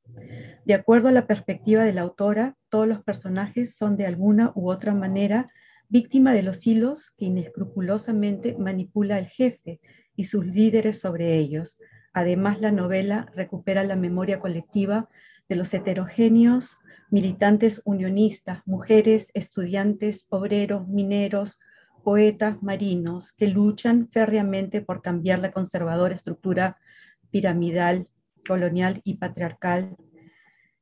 De acuerdo a la perspectiva de la autora, todos los personajes son de alguna u otra manera víctima de los hilos que inescrupulosamente manipula el jefe y sus líderes sobre ellos. Además, la novela recupera la memoria colectiva de los heterogéneos militantes unionistas, mujeres, estudiantes, obreros, mineros, poetas, marinos, que luchan férreamente por cambiar la conservadora estructura piramidal, colonial y patriarcal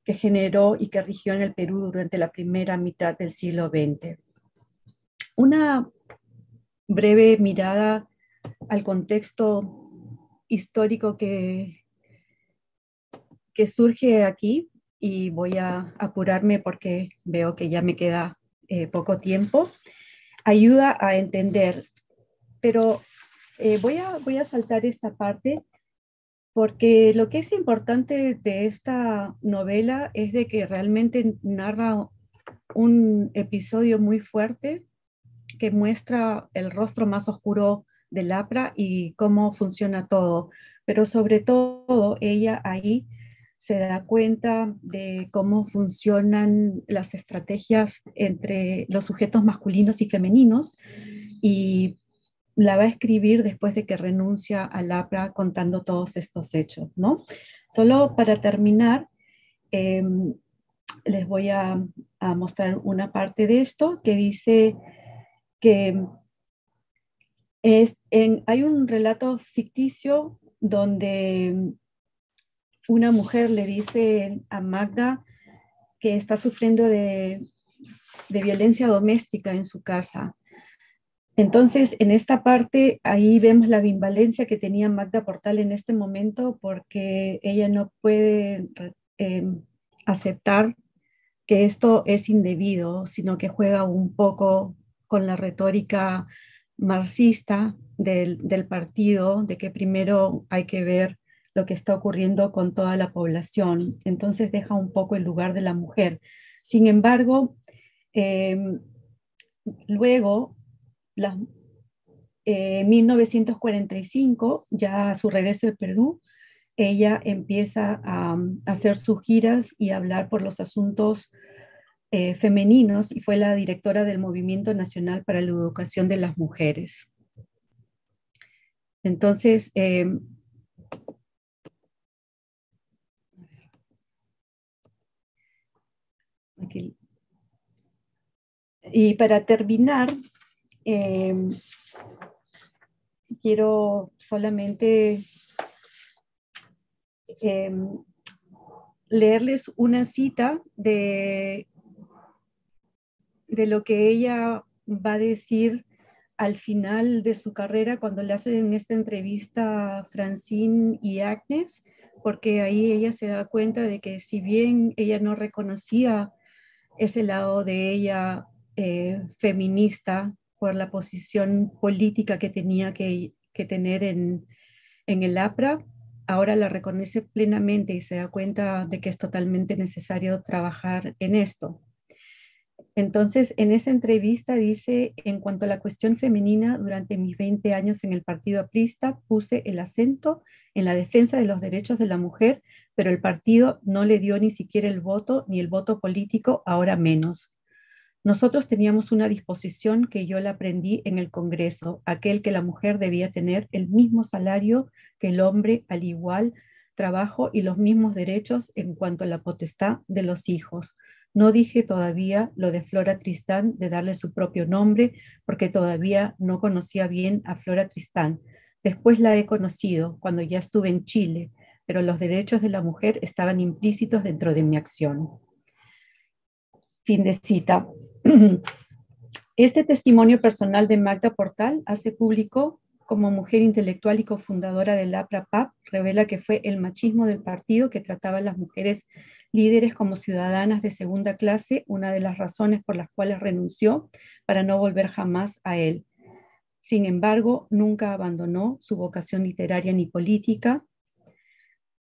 que generó y que rigió en el Perú durante la primera mitad del siglo XX. Una breve mirada al contexto histórico que surge aquí, y voy a apurarme porque veo que ya me queda poco tiempo, ayuda a entender, pero voy a saltar esta parte porque lo que es importante de esta novela es de que realmente narra un episodio muy fuerte que muestra el rostro más oscuro del APRA y cómo funciona todo. Pero sobre todo ella ahí se da cuenta de cómo funcionan las estrategias entre los sujetos masculinos y femeninos, y la va a escribir después de que renuncia al APRA contando todos estos hechos, ¿no? Solo para terminar, les voy a mostrar una parte de esto que dice que hay un relato ficticio donde una mujer le dice a Magda que está sufriendo de violencia doméstica en su casa. Entonces, en esta parte, ahí vemos la bimbalencia que tenía Magda Portal en este momento, porque ella no puede aceptar que esto es indebido, sino que juega un poco con la retórica marxista del partido, de que primero hay que ver lo que está ocurriendo con toda la población. Entonces deja un poco el lugar de la mujer. Sin embargo, eh, luego, las 1945, ya a su regreso de Perú, ella empieza a hacer sus giras y a hablar por los asuntos femeninos y fue la directora del Movimiento Nacional para la Educación de las Mujeres. Entonces, aquí, y para terminar, quiero solamente leerles una cita de lo que ella va a decir al final de su carrera cuando le hacen esta entrevista a Francine y Agnes, porque ahí ella se da cuenta de que si bien ella no reconocía ese lado de ella feminista por la posición política que tenía que tener en el APRA, ahora la reconoce plenamente y se da cuenta de que es totalmente necesario trabajar en esto. Entonces, en esa entrevista dice, en cuanto a la cuestión femenina, durante mis 20 años en el Partido Aprista puse el acento en la defensa de los derechos de la mujer, pero el partido no le dio ni siquiera el voto, ni el voto político, ahora menos. Nosotros teníamos una disposición que yo la aprendí en el Congreso, aquel que la mujer debía tener el mismo salario que el hombre, al igual trabajo y los mismos derechos en cuanto a la potestad de los hijos. No dije todavía lo de Flora Tristán, de darle su propio nombre, porque todavía no conocía bien a Flora Tristán. Después la he conocido cuando ya estuve en Chile, pero los derechos de la mujer estaban implícitos dentro de mi acción. Fin de cita. Este testimonio personal de Magda Portal hace público como mujer intelectual y cofundadora del APRA-PAP, revela que fue el machismo del partido que trataba a las mujeres líderes como ciudadanas de segunda clase, una de las razones por las cuales renunció para no volver jamás a él. Sin embargo, nunca abandonó su vocación literaria ni política,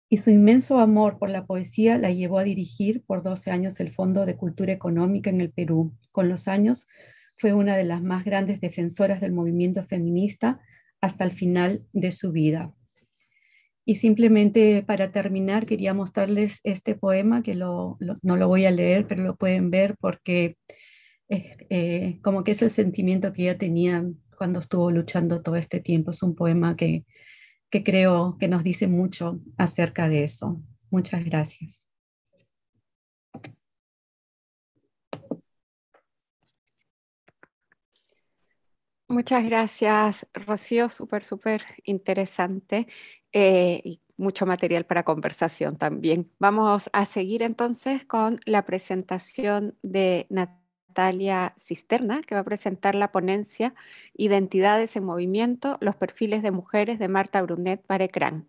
y su inmenso amor por la poesía la llevó a dirigir por 12 años el Fondo de Cultura Económica en el Perú. Con los años fue una de las más grandes defensoras del movimiento feminista hasta el final de su vida. Y simplemente para terminar quería mostrarles este poema que no lo voy a leer, pero lo pueden ver porque como que es el sentimiento que ella tenía cuando estuvo luchando todo este tiempo. Es un poema que creo que nos dice mucho acerca de eso. Muchas gracias. Muchas gracias, Rocío, súper interesante y mucho material para conversación también. Vamos a seguir entonces con la presentación de Natalia Cisterna, que va a presentar la ponencia Identidades en Movimiento, los perfiles de mujeres de Marta Brunet Barecrán.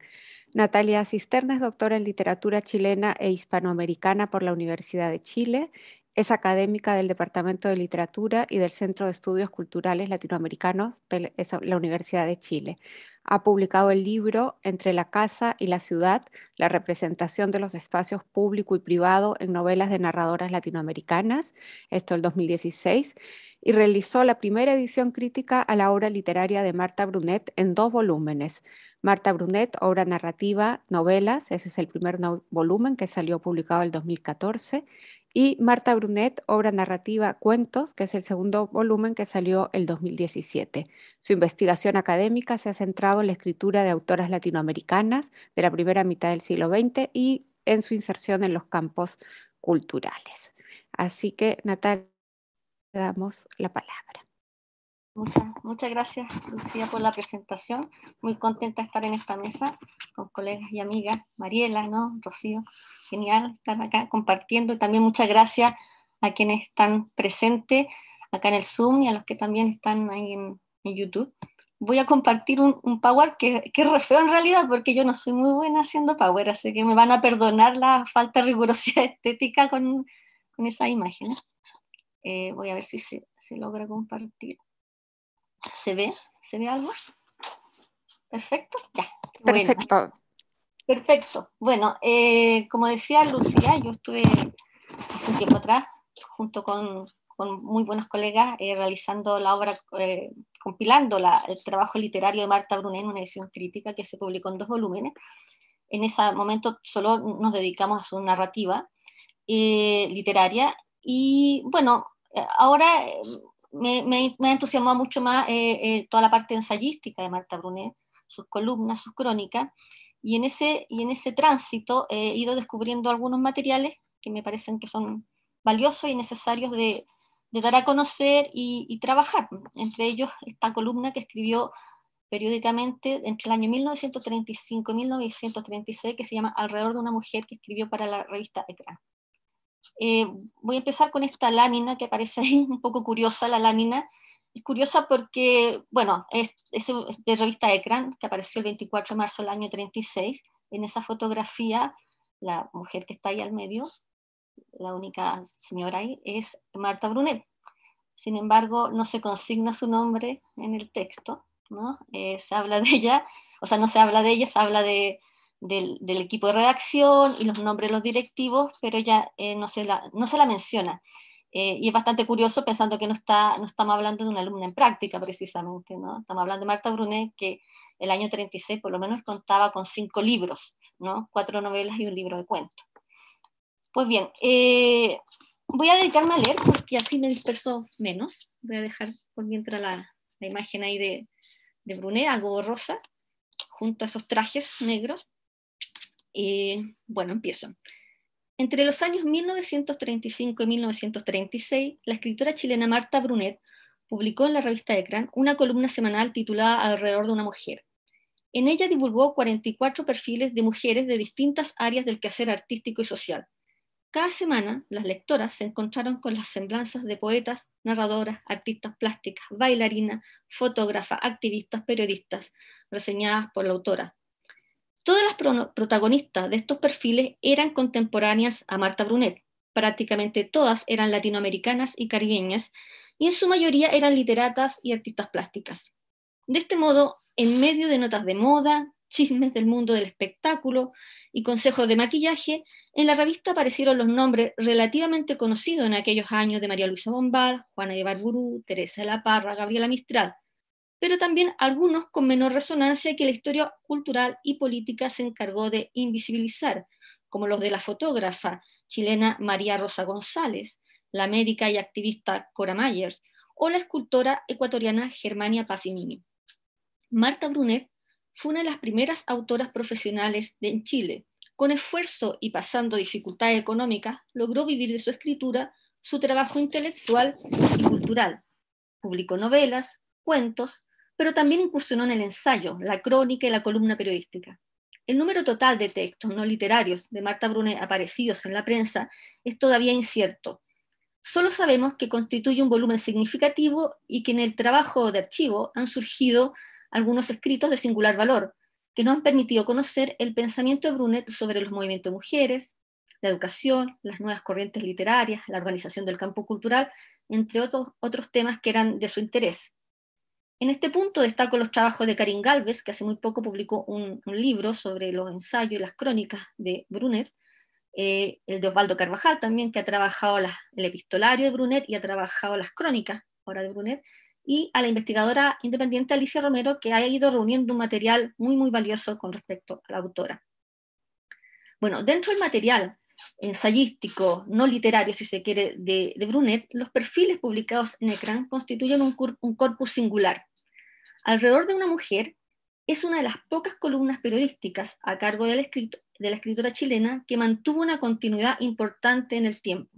Natalia Cisterna es doctora en literatura chilena e hispanoamericana por la Universidad de Chile. Es académica del Departamento de Literatura y del Centro de Estudios Culturales Latinoamericanos de la Universidad de Chile. Ha publicado el libro Entre la casa y la ciudad, la representación de los espacios público y privado en novelas de narradoras latinoamericanas, esto el 2016, y realizó la primera edición crítica a la obra literaria de Marta Brunet en 2 volúmenes. Marta Brunet, obra narrativa, novelas, ese es el primer volumen que salió publicado en el 2014, y Marta Brunet, obra narrativa, cuentos, que es el segundo volumen que salió el 2017. Su investigación académica se ha centrado en la escritura de autoras latinoamericanas de la primera mitad del siglo XX y en su inserción en los campos culturales. Así que, Natalia, le damos la palabra. Muchas gracias, Lucía, por la presentación. Muy contenta de estar en esta mesa con colegas y amigas. Mariela, ¿no? Rocío, genial estar acá compartiendo. Y también muchas gracias a quienes están presentes acá en el Zoom y a los que también están ahí en YouTube. Voy a compartir un Power que es re feo en realidad, porque yo no soy muy buena haciendo Power, así que me van a perdonar la falta de rigurosidad estética con esas imágenes. Voy a ver si se logra compartir. ¿Se ve? ¿Se ve algo? ¿Perfecto? Ya. Perfecto. Bueno. Perfecto. Bueno, como decía Lucía, yo estuve hace un tiempo atrás, junto con muy buenos colegas, realizando la obra, compilando el trabajo literario de Marta Brunet en una edición crítica que se publicó en 2 volúmenes. En ese momento solo nos dedicamos a su narrativa literaria, y bueno, ahora me ha entusiasmado mucho más toda la parte ensayística de Marta Brunet, sus columnas, sus crónicas, y en ese tránsito he ido descubriendo algunos materiales que me parecen que son valiosos y necesarios de dar a conocer y trabajar. Entre ellos esta columna que escribió periódicamente entre el año 1935 y 1936, que se llama Alrededor de una mujer, que escribió para la revista Ekran. Voy a empezar con esta lámina que aparece ahí, un poco curiosa la lámina. Es curiosa porque, bueno, es de revista Ekran, que apareció el 24 de marzo del año 36. En esa fotografía, la mujer que está ahí al medio, la única señora ahí, es Marta Brunet. Sin embargo, no se consigna su nombre en el texto, ¿no? Se habla de ella, o sea, no se habla de ella, se habla del equipo de redacción y los nombres de los directivos, pero ella no se la menciona. Y es bastante curioso pensando que no estamos hablando de una alumna en práctica precisamente, ¿no? Estamos hablando de Marta Brunet, que el año 36 por lo menos contaba con 5 libros, ¿no? 4 novelas y un libro de cuentos. Pues bien, voy a dedicarme a leer porque así me disperso menos. Voy a dejar por mientras la imagen ahí de Brunet, algo borrosa, junto a esos trajes negros. Bueno, empiezo. Entre los años 1935 y 1936, la escritora chilena Marta Brunet publicó en la revista Ekran una columna semanal titulada Alrededor de una mujer. En ella divulgó 44 perfiles de mujeres de distintas áreas del quehacer artístico y social. Cada semana, las lectoras se encontraron con las semblanzas de poetas, narradoras, artistas plásticas, bailarinas, fotógrafas, activistas, periodistas, reseñadas por la autora. Todas las protagonistas de estos perfiles eran contemporáneas a Marta Brunet. Prácticamente todas eran latinoamericanas y caribeñas, y en su mayoría eran literatas y artistas plásticas. De este modo, en medio de notas de moda, chismes del mundo del espectáculo y consejos de maquillaje, en la revista aparecieron los nombres relativamente conocidos en aquellos años de María Luisa Bombal, Juana de Ibarburu, Teresa de la Parra, Gabriela Mistral, pero también algunos con menor resonancia que la historia cultural y política se encargó de invisibilizar, como los de la fotógrafa chilena María Rosa González, la médica y activista Cora Myers, o la escultora ecuatoriana Germania Paz y Niño. Marta Brunet fue una de las primeras autoras profesionales en Chile. Con esfuerzo y pasando dificultades económicas, logró vivir de su escritura, su trabajo intelectual y cultural. Publicó novelas, cuentos, pero también incursionó en el ensayo, la crónica y la columna periodística. El número total de textos no literarios de Marta Brunet aparecidos en la prensa es todavía incierto. Solo sabemos que constituye un volumen significativo y que en el trabajo de archivo han surgido algunos escritos de singular valor, que nos han permitido conocer el pensamiento de Brunet sobre los movimientos de mujeres, la educación, las nuevas corrientes literarias, la organización del campo cultural, entre otros temas que eran de su interés. En este punto destaco los trabajos de Karin Galvez, que hace muy poco publicó un libro sobre los ensayos y las crónicas de Brunet, el de Osvaldo Carvajal también, que ha trabajado el epistolario de Brunet y ha trabajado las crónicas ahora de Brunet, y a la investigadora independiente Alicia Romero, que ha ido reuniendo un material muy, muy valioso con respecto a la autora. Bueno, dentro del material ensayístico, no literario, si se quiere, de Brunet, los perfiles publicados en Ekran constituyen un corpus singular. Alrededor de una mujer es una de las pocas columnas periodísticas a cargo de la escritora chilena que mantuvo una continuidad importante en el tiempo.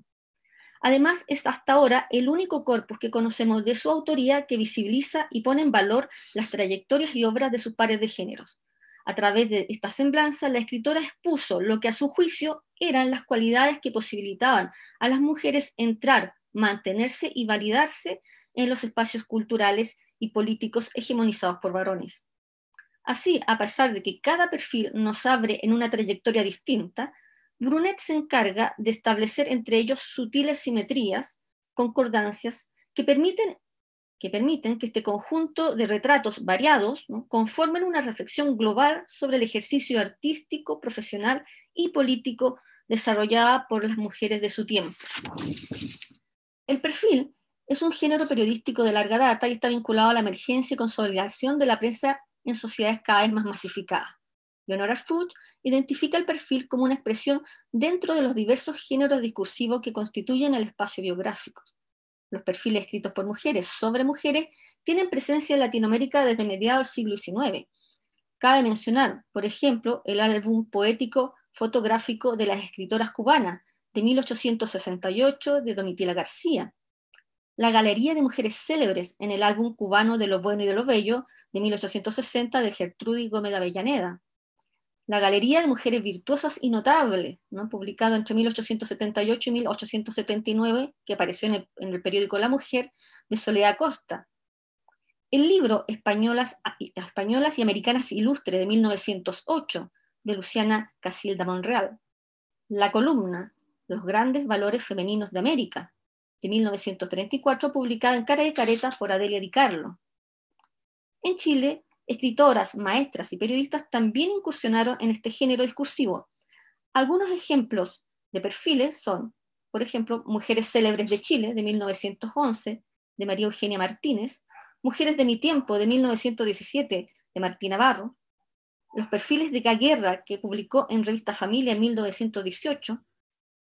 Además, es hasta ahora el único corpus que conocemos de su autoría que visibiliza y pone en valor las trayectorias y obras de sus pares de géneros. A través de esta semblanza, la escritora expuso lo que a su juicio eran las cualidades que posibilitaban a las mujeres entrar, mantenerse y validarse en los espacios culturales y políticos hegemonizados por varones. Así, a pesar de que cada perfil nos abre en una trayectoria distinta, Brunet se encarga de establecer entre ellos sutiles simetrías, concordancias, que permiten que este conjunto de retratos variados, ¿no?, conformen una reflexión global sobre el ejercicio artístico, profesional y político desarrollada por las mujeres de su tiempo. El perfil es un género periodístico de larga data y está vinculado a la emergencia y consolidación de la prensa en sociedades cada vez más masificadas. Leonora Fuchs identifica el perfil como una expresión dentro de los diversos géneros discursivos que constituyen el espacio biográfico. Los perfiles escritos por mujeres sobre mujeres tienen presencia en Latinoamérica desde mediados del siglo XIX. Cabe mencionar, por ejemplo, el álbum poético fotográfico de las escritoras cubanas de 1868 de Domitila García, la Galería de Mujeres Célebres en el álbum cubano de lo bueno y de lo bello de 1860 de Gertrudis Gómez de Avellaneda, la Galería de Mujeres Virtuosas y Notables, ¿no?, publicado entre 1878 y 1879, que apareció en el periódico La Mujer, de Soledad Costa. El libro Españolas y Americanas Ilustres de 1908, de Luciana Casilda Monreal. La columna Los Grandes Valores Femeninos de América, de 1934, publicada en Cara de Caretas por Adelia Di Carlo. En Chile, escritoras, maestras y periodistas también incursionaron en este género discursivo. Algunos ejemplos de perfiles son, por ejemplo, Mujeres Célebres de Chile, de 1911, de María Eugenia Martínez, Mujeres de mi tiempo, de 1917, de Martina Barro, los perfiles de Gaguerra, que publicó en Revista Familia en 1918,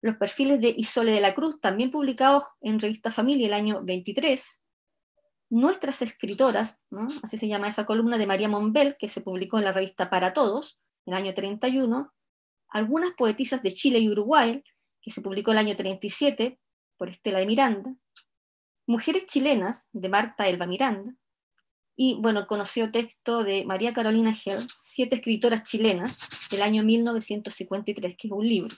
los perfiles de Isole de la Cruz, también publicados en Revista Familia el año 23, Nuestras Escritoras, ¿no?, así se llama esa columna de María Monbel, que se publicó en la revista Para Todos, en el año 31, Algunas Poetisas de Chile y Uruguay, que se publicó en el año 37, por Estela de Miranda, Mujeres Chilenas, de Marta Elba Miranda, y, bueno, el conocido texto de María Carolina Hell, 7 escritoras chilenas, del año 1953, que es un libro.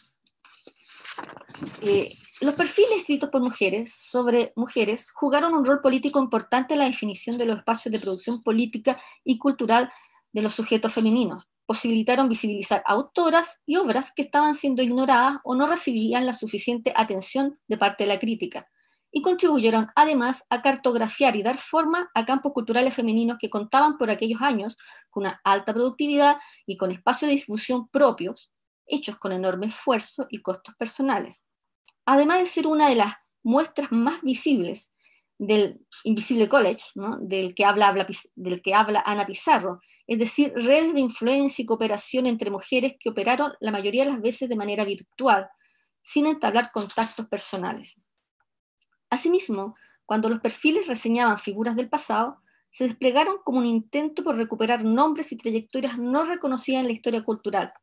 Los perfiles escritos por mujeres sobre mujeres jugaron un rol político importante en la definición de los espacios de producción política y cultural de los sujetos femeninos. Posibilitaron visibilizar autoras y obras que estaban siendo ignoradas o no recibían la suficiente atención de parte de la crítica, y contribuyeron además a cartografiar y dar forma a campos culturales femeninos que contaban por aquellos años con una alta productividad y con espacios de difusión propios, hechos con enorme esfuerzo y costos personales. Además de ser una de las muestras más visibles del Invisible College, ¿no?, del que habla Ana Pizarro, es decir, redes de influencia y cooperación entre mujeres que operaron la mayoría de las veces de manera virtual, sin entablar contactos personales. Asimismo, cuando los perfiles reseñaban figuras del pasado, se desplegaron como un intento por recuperar nombres y trayectorias no reconocidas en la historia cultural.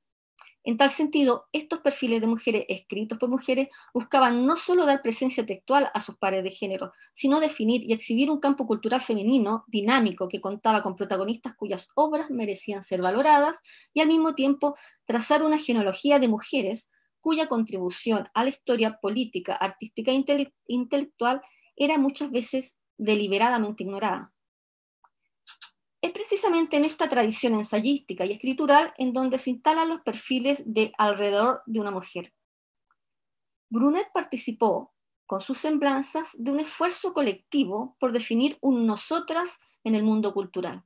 En tal sentido, estos perfiles de mujeres escritos por mujeres buscaban no solo dar presencia textual a sus pares de género, sino definir y exhibir un campo cultural femenino dinámico que contaba con protagonistas cuyas obras merecían ser valoradas y al mismo tiempo trazar una genealogía de mujeres cuya contribución a la historia política, artística e intelectual era muchas veces deliberadamente ignorada. Es precisamente en esta tradición ensayística y escritural en donde se instalan los perfiles de alrededor de una mujer. Brunet participó, con sus semblanzas, de un esfuerzo colectivo por definir un nosotras en el mundo cultural.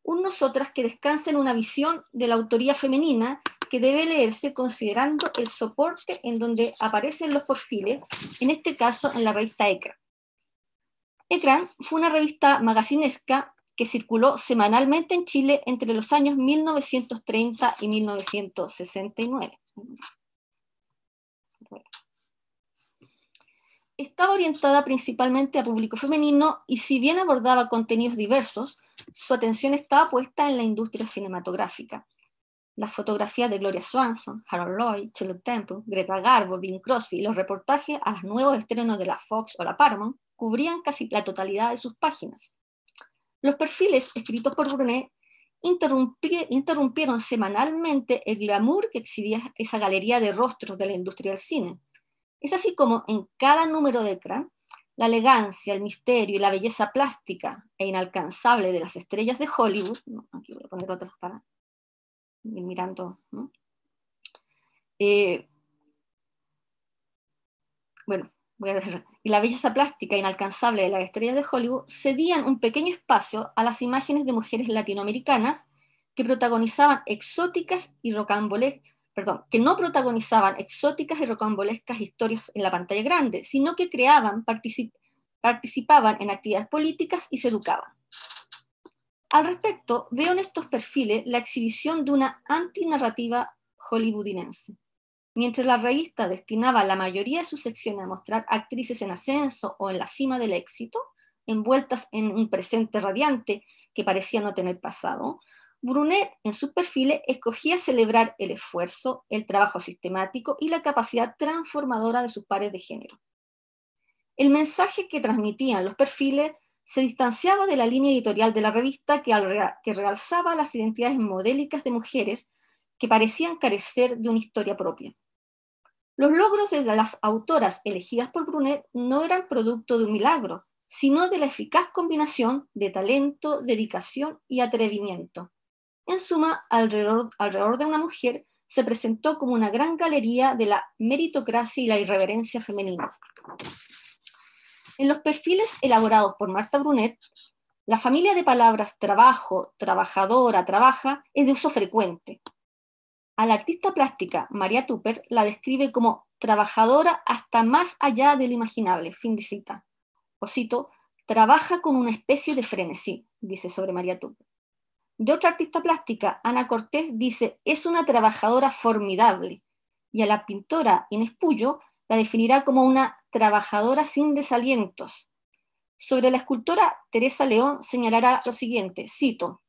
Un nosotras que descansa en una visión de la autoría femenina que debe leerse considerando el soporte en donde aparecen los perfiles, en este caso en la revista Ekran. Ekran fue una revista magacinesca que circuló semanalmente en Chile entre los años 1930 y 1969. Estaba orientada principalmente a público femenino y si bien abordaba contenidos diversos, su atención estaba puesta en la industria cinematográfica. Las fotografías de Gloria Swanson, Harold Lloyd, Charlotte Temple, Greta Garbo, Bing Crosby y los reportajes a los nuevos estrenos de la Fox o la Paramount cubrían casi la totalidad de sus páginas. Los perfiles escritos por Brunet interrumpieron semanalmente el glamour que exhibía esa galería de rostros de la industria del cine. Es así como en cada número de Ekran la elegancia, el misterio y la belleza plástica e inalcanzable de las estrellas de Hollywood, ¿no? Aquí voy a poner otras para ir mirando, ¿no? Bueno, y la belleza plástica inalcanzable de las estrellas de Hollywood cedían un pequeño espacio a las imágenes de mujeres latinoamericanas que protagonizaban exóticas y que no protagonizaban exóticas y rocambolescas historias en la pantalla grande, sino que participaban en actividades políticas y se educaban. Al respecto, veo en estos perfiles la exhibición de una antinarrativa hollywoodinense. Mientras la revista destinaba la mayoría de sus secciones a mostrar actrices en ascenso o en la cima del éxito, envueltas en un presente radiante que parecía no tener pasado, Brunet en sus perfiles escogía celebrar el esfuerzo, el trabajo sistemático y la capacidad transformadora de sus pares de género. El mensaje que transmitían los perfiles se distanciaba de la línea editorial de la revista que realzaba las identidades modélicas de mujeres que parecían carecer de una historia propia. Los logros de las autoras elegidas por Brunet no eran producto de un milagro, sino de la eficaz combinación de talento, dedicación y atrevimiento. En suma, alrededor de una mujer se presentó como una gran galería de la meritocracia y la irreverencia femeninas. En los perfiles elaborados por Marta Brunet, la familia de palabras trabajo, trabajadora, trabaja es de uso frecuente. A la artista plástica María Tupper la describe como trabajadora hasta más allá de lo imaginable, fin de cita. O cito, trabaja con una especie de frenesí, dice sobre María Tupper. De otra artista plástica, Ana Cortés, dice, es una trabajadora formidable. Y a la pintora Inés Puyo la definirá como una trabajadora sin desalientos. Sobre la escultora Teresa León señalará lo siguiente, cito,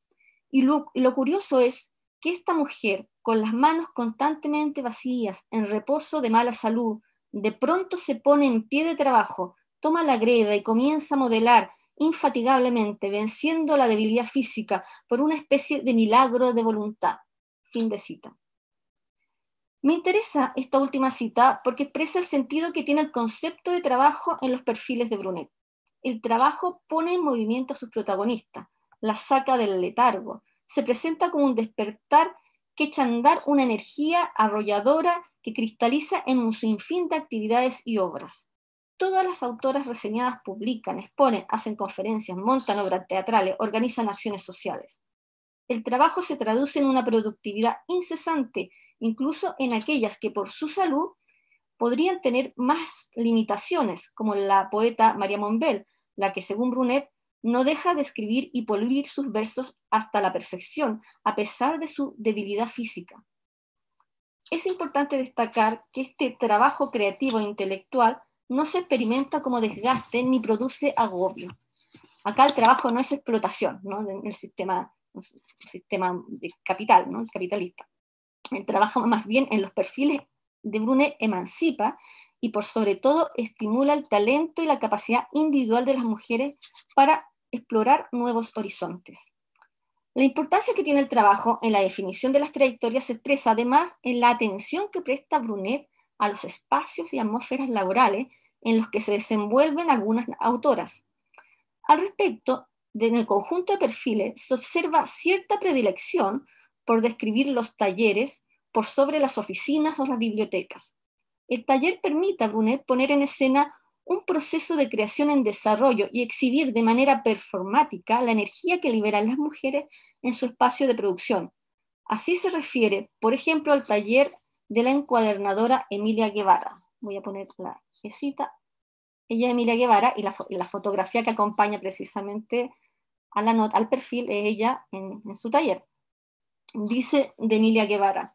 y lo curioso es que esta mujer, con las manos constantemente vacías, en reposo de mala salud, de pronto se pone en pie de trabajo, toma la greda y comienza a modelar infatigablemente, venciendo la debilidad física por una especie de milagro de voluntad. Fin de cita. Me interesa esta última cita porque expresa el sentido que tiene el concepto de trabajo en los perfiles de Brunet. El trabajo pone en movimiento a sus protagonistas, las saca del letargo, se presenta como un despertar que echa a andar una energía arrolladora que cristaliza en un sinfín de actividades y obras. Todas las autoras reseñadas publican, exponen, hacen conferencias, montan obras teatrales, organizan acciones sociales. El trabajo se traduce en una productividad incesante, incluso en aquellas que por su salud podrían tener más limitaciones, como la poeta María Monbel, la que según Brunet no deja de escribir y pulir sus versos hasta la perfección, a pesar de su debilidad física. Es importante destacar que este trabajo creativo e intelectual no se experimenta como desgaste ni produce agobio. Acá el trabajo no es explotación, ¿no? En el sistema de capital, ¿no? Capitalista. El trabajo más bien en los perfiles de Brunet emancipa y por sobre todo estimula el talento y la capacidad individual de las mujeres para explorar nuevos horizontes. La importancia que tiene el trabajo en la definición de las trayectorias se expresa además en la atención que presta Brunet a los espacios y atmósferas laborales en los que se desenvuelven algunas autoras. Al respecto, en el conjunto de perfiles se observa cierta predilección por describir los talleres por sobre las oficinas o las bibliotecas. El taller permite a Brunet poner en escena un proceso de creación en desarrollo y exhibir de manera performática la energía que liberan las mujeres en su espacio de producción. Así se refiere, por ejemplo, al taller de la encuadernadora Emilia Guevara. Voy a poner la cita. Ella es Emilia Guevara y la fotografía que acompaña precisamente a al perfil es ella en su taller. Dice de Emilia Guevara.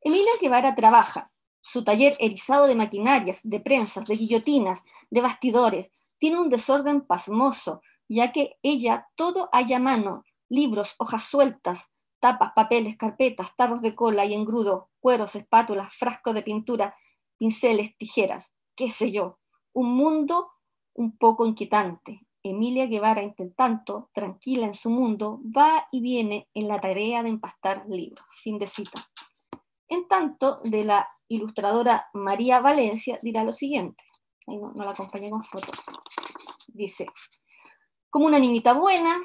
Emilia Guevara trabaja. Su taller erizado de maquinarias, de prensas, de guillotinas, de bastidores, tiene un desorden pasmoso, ya que ella todo halla a mano, libros, hojas sueltas, tapas, papeles, carpetas, tarros de cola y engrudo, cueros, espátulas, frascos de pintura, pinceles, tijeras, qué sé yo. Un mundo un poco inquietante. Emilia Guevara, entre tanto, tranquila en su mundo, va y viene en la tarea de empastar libros. Fin de cita. En tanto, de la ilustradora María Valencia dirá lo siguiente, ahí no la acompañé con foto. Dice, como una niñita buena,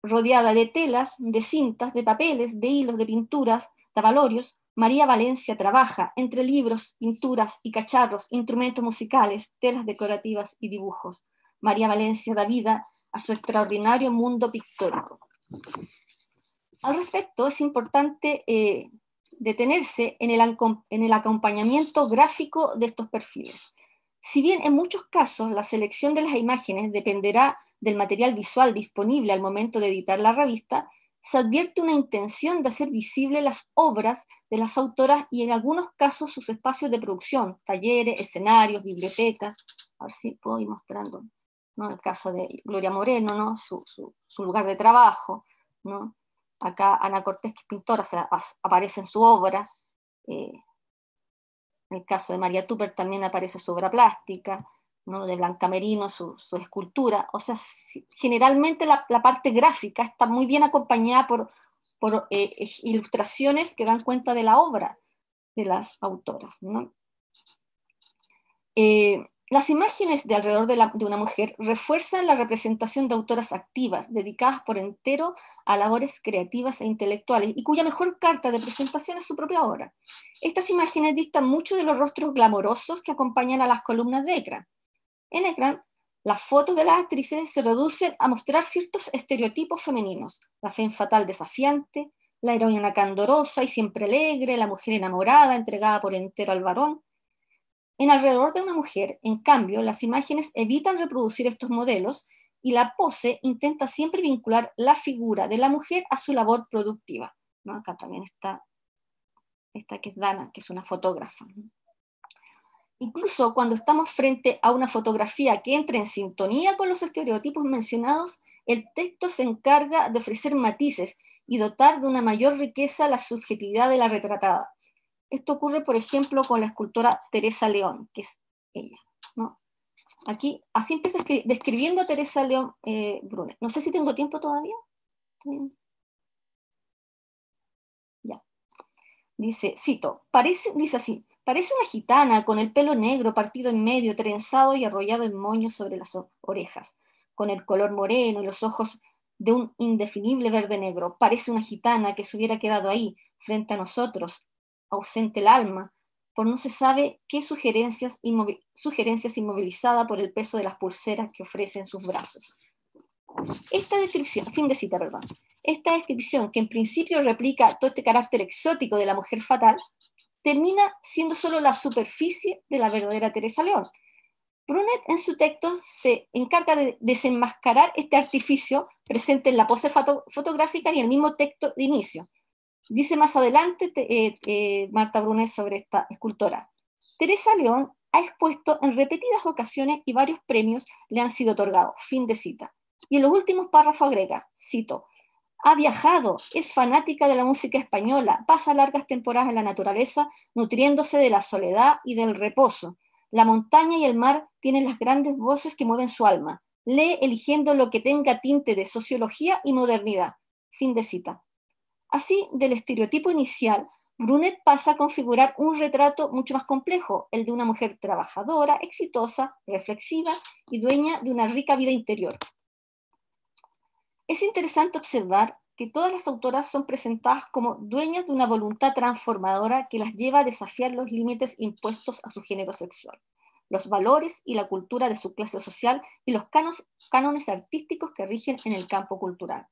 rodeada de telas, de cintas, de papeles, de hilos, de pinturas, de abalorios, María Valencia trabaja entre libros, pinturas y cacharros, instrumentos musicales, telas decorativas y dibujos. María Valencia da vida a su extraordinario mundo pictórico. Al respecto, es importante detenerse en el acompañamiento gráfico de estos perfiles. Si bien en muchos casos la selección de las imágenes dependerá del material visual disponible al momento de editar la revista, se advierte una intención de hacer visibles las obras de las autoras y en algunos casos sus espacios de producción, talleres, escenarios, bibliotecas. A ver si puedo ir mostrando, ¿no? En el caso de Gloria Moreno, ¿no? su lugar de trabajo, ¿no? Acá Ana Cortés, que es pintora, aparece en su obra. En el caso de María Tupper también aparece su obra plástica, ¿no? De Blanca Merino, su escultura. O sea, generalmente la parte gráfica está muy bien acompañada por ilustraciones que dan cuenta de la obra de las autoras, ¿no? Las imágenes de alrededor de una mujer refuerzan la representación de autoras activas, dedicadas por entero a labores creativas e intelectuales, y cuya mejor carta de presentación es su propia obra. Estas imágenes distan mucho de los rostros glamorosos que acompañan a las columnas de Ekran. En Ekran, las fotos de las actrices se reducen a mostrar ciertos estereotipos femeninos: la femme fatal desafiante, la heroína candorosa y siempre alegre, la mujer enamorada, entregada por entero al varón. En alrededor de una mujer, en cambio, las imágenes evitan reproducir estos modelos y la pose intenta siempre vincular la figura de la mujer a su labor productiva, ¿no? Acá también está esta que es Dana, que es una fotógrafa, ¿no? Incluso cuando estamos frente a una fotografía que entra en sintonía con los estereotipos mencionados, el texto se encarga de ofrecer matices y dotar de una mayor riqueza la subjetividad de la retratada. Esto ocurre, por ejemplo, con la escultora Teresa León, que es ella, ¿no? Aquí, así empieza describiendo a Teresa León Brunet. No sé si tengo tiempo todavía. Ya. Dice, cito, dice así: parece una gitana con el pelo negro partido en medio, trenzado y arrollado en moños sobre las orejas, con el color moreno y los ojos de un indefinible verde negro. Parece una gitana que se hubiera quedado ahí, frente a nosotros, ausente el alma, por no se sabe qué sugerencias inmovilizada por el peso de las pulseras que ofrece en sus brazos. Esta descripción, fin de cita, perdón. Esta descripción, que en principio replica todo este carácter exótico de la mujer fatal, termina siendo solo la superficie de la verdadera Teresa León. Brunet en su texto se encarga de desenmascarar este artificio presente en la pose fotográfica y en el mismo texto de inicio. Dice más adelante Marta Brunet sobre esta escultora: Teresa León ha expuesto en repetidas ocasiones y varios premios le han sido otorgados. Fin de cita. Y en los últimos párrafos agrega, cito, ha viajado, es fanática de la música española, pasa largas temporadas en la naturaleza, nutriéndose de la soledad y del reposo. La montaña y el mar tienen las grandes voces que mueven su alma. Lee eligiendo lo que tenga tinte de sociología y modernidad. Fin de cita. Así, del estereotipo inicial, Brunet pasa a configurar un retrato mucho más complejo, el de una mujer trabajadora, exitosa, reflexiva y dueña de una rica vida interior. Es interesante observar que todas las autoras son presentadas como dueñas de una voluntad transformadora que las lleva a desafiar los límites impuestos a su género sexual, los valores y la cultura de su clase social y los cánones artísticos que rigen en el campo cultural.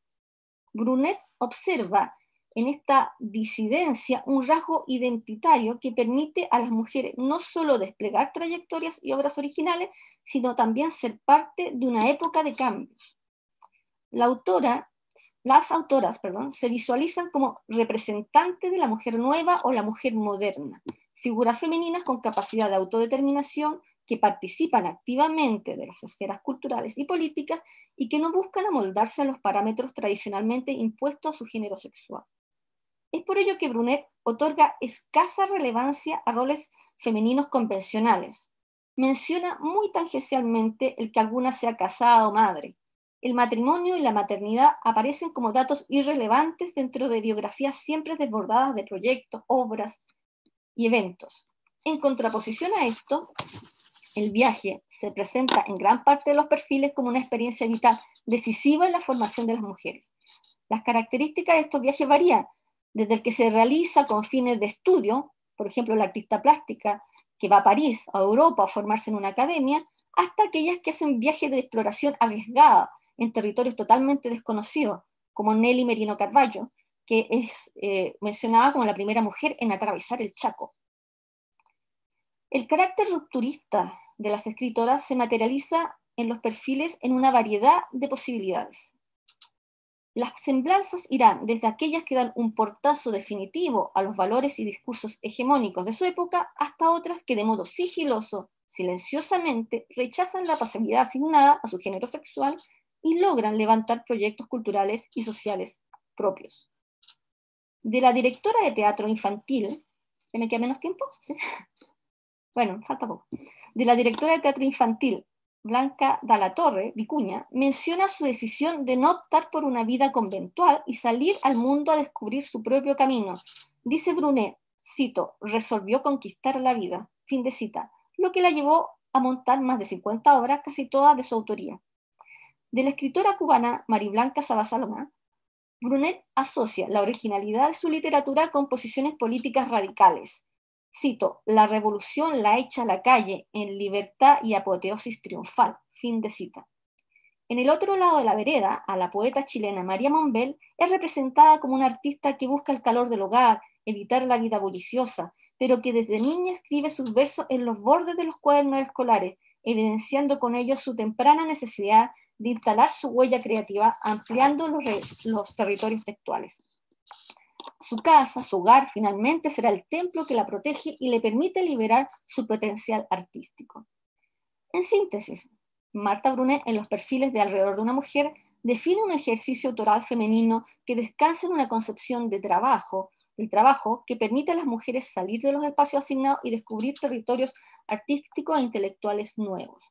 Brunet observa en esta disidencia un rasgo identitario que permite a las mujeres no solo desplegar trayectorias y obras originales, sino también ser parte de una época de cambios. Las autoras se visualizan como representantes de la mujer nueva o la mujer moderna, figuras femeninas con capacidad de autodeterminación que participan activamente de las esferas culturales y políticas y que no buscan amoldarse a los parámetros tradicionalmente impuestos a su género sexual. Es por ello que Brunet otorga escasa relevancia a roles femeninos convencionales. Menciona muy tangencialmente el que alguna sea casada o madre. El matrimonio y la maternidad aparecen como datos irrelevantes dentro de biografías siempre desbordadas de proyectos, obras y eventos. En contraposición a esto, El viaje se presenta en gran parte de los perfiles como una experiencia vital decisiva en la formación de las mujeres. Las características de estos viajes varían, desde el que se realiza con fines de estudio, por ejemplo, la artista plástica que va a París o a Europa a formarse en una academia, hasta aquellas que hacen viajes de exploración arriesgada en territorios totalmente desconocidos, como Nelly Merino Carballo, que es mencionada como la primera mujer en atravesar el Chaco. El carácter rupturista de las escritoras se materializa en los perfiles en una variedad de posibilidades. Las semblanzas irán desde aquellas que dan un portazo definitivo a los valores y discursos hegemónicos de su época, hasta otras que de modo sigiloso, silenciosamente, rechazan la pasividad asignada a su género sexual y logran levantar proyectos culturales y sociales propios. De la directora de teatro infantil, ¿ya me queda menos tiempo? ¿Sí? Bueno, falta poco. De la directora de teatro infantil, Blanca Dalla Torre Vicuña, menciona su decisión de no optar por una vida conventual y salir al mundo a descubrir su propio camino. Dice Brunet, cito, resolvió conquistar la vida, fin de cita, lo que la llevó a montar más de 50 obras, casi todas de su autoría. De la escritora cubana Mariblanca Sabasaloma, Brunet asocia la originalidad de su literatura con posiciones políticas radicales. Cito, la revolución la echa a la calle en libertad y apoteosis triunfal, fin de cita. En el otro lado de la vereda, a la poeta chilena María Monbel es representada como una artista que busca el calor del hogar, evitar la vida bulliciosa, pero que desde niña escribe sus versos en los bordes de los cuadernos escolares, evidenciando con ello su temprana necesidad de instalar su huella creativa, ampliando los territorios textuales. Su casa, su hogar, finalmente será el templo que la protege y le permite liberar su potencial artístico. En síntesis, Marta Brunet, en los perfiles de Alrededor de una mujer, define un ejercicio autoral femenino que descansa en una concepción de trabajo, el trabajo que permite a las mujeres salir de los espacios asignados y descubrir territorios artísticos e intelectuales nuevos.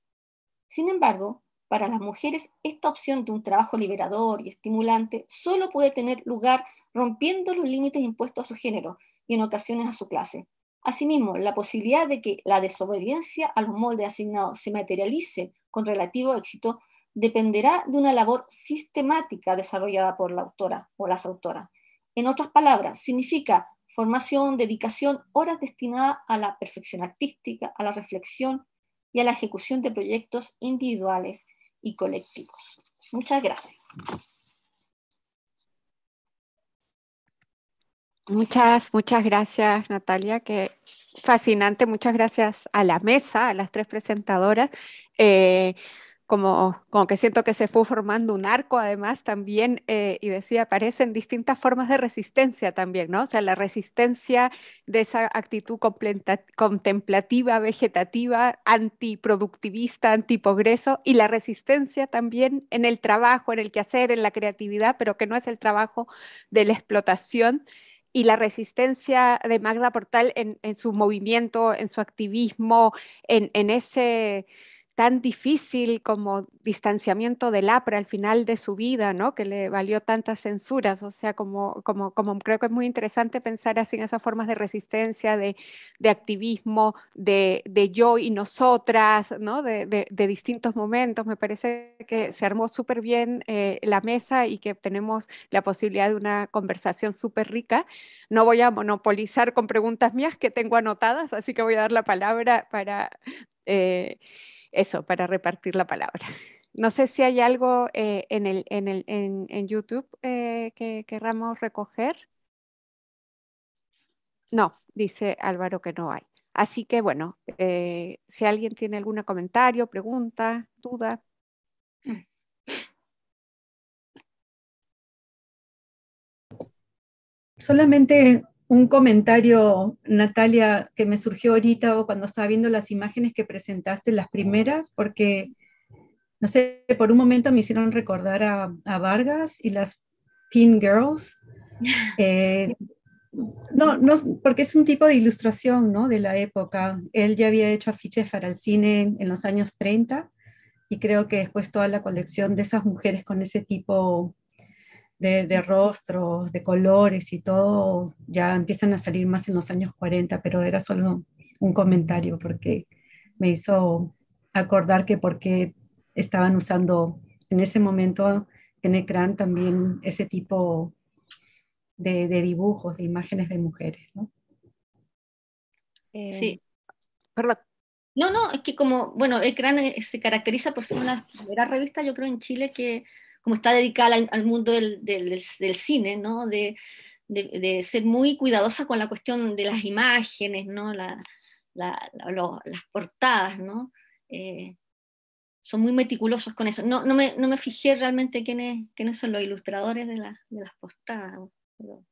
Sin embargo, para las mujeres, esta opción de un trabajo liberador y estimulante solo puede tener lugar rompiendo los límites impuestos a su género y en ocasiones a su clase. Asimismo, la posibilidad de que la desobediencia a los moldes asignados se materialice con relativo éxito dependerá de una labor sistemática desarrollada por la autora o las autoras. En otras palabras, significa formación, dedicación, horas destinadas a la perfección artística, a la reflexión y a la ejecución de proyectos individuales y colectivos. Muchas gracias. Muchas gracias, Natalia. Qué fascinante. Muchas gracias a la mesa, a las tres presentadoras. Eh, como que siento que se fue formando un arco además también, y decía, aparecen distintas formas de resistencia también, ¿no? O sea, la resistencia de esa actitud contemplativa, vegetativa, antiproductivista, antiprogreso, y la resistencia también en el trabajo, en el quehacer, en la creatividad, pero que no es el trabajo de la explotación, y la resistencia de Magda Portal en su movimiento, en su activismo, en ese tan difícil como distanciamiento del APRA al final de su vida, ¿no? Que le valió tantas censuras, o sea, como creo que es muy interesante pensar así en esas formas de resistencia, de activismo, de yo y nosotras, ¿no? De distintos momentos. Me parece que se armó súper bien la mesa y que tenemos la posibilidad de una conversación súper rica. No voy a monopolizar con preguntas mías que tengo anotadas, así que voy a dar la palabra para eso, para repartir la palabra. No sé si hay algo en YouTube que querramos recoger. No, dice Álvaro que no hay. Así que bueno, si alguien tiene algún comentario, pregunta, duda. Solamente un comentario, Natalia, que me surgió ahorita o cuando estaba viendo las imágenes que presentaste, las primeras, porque, no sé, por un momento me hicieron recordar a Vargas y las Pin Girls. No, porque es un tipo de ilustración, ¿no? De la época. Él ya había hecho afiches para el cine en los años 30 y creo que después toda la colección de esas mujeres con ese tipo de rostros, de colores y todo, ya empiezan a salir más en los años 40, pero era solo un comentario porque me hizo acordar que porque estaban usando en ese momento en ecran también ese tipo de dibujos, de imágenes de mujeres, ¿no? Sí. Perdón. No, no, es que como, bueno, Ecran se caracteriza por ser una primera revista, yo creo, en Chile que como está dedicada al mundo del cine, ¿no? De ser muy cuidadosa con la cuestión de las imágenes, ¿no? Las portadas, ¿no? Son muy meticulosos con eso. No me fijé realmente quiénes son los ilustradores de las portadas. Pero...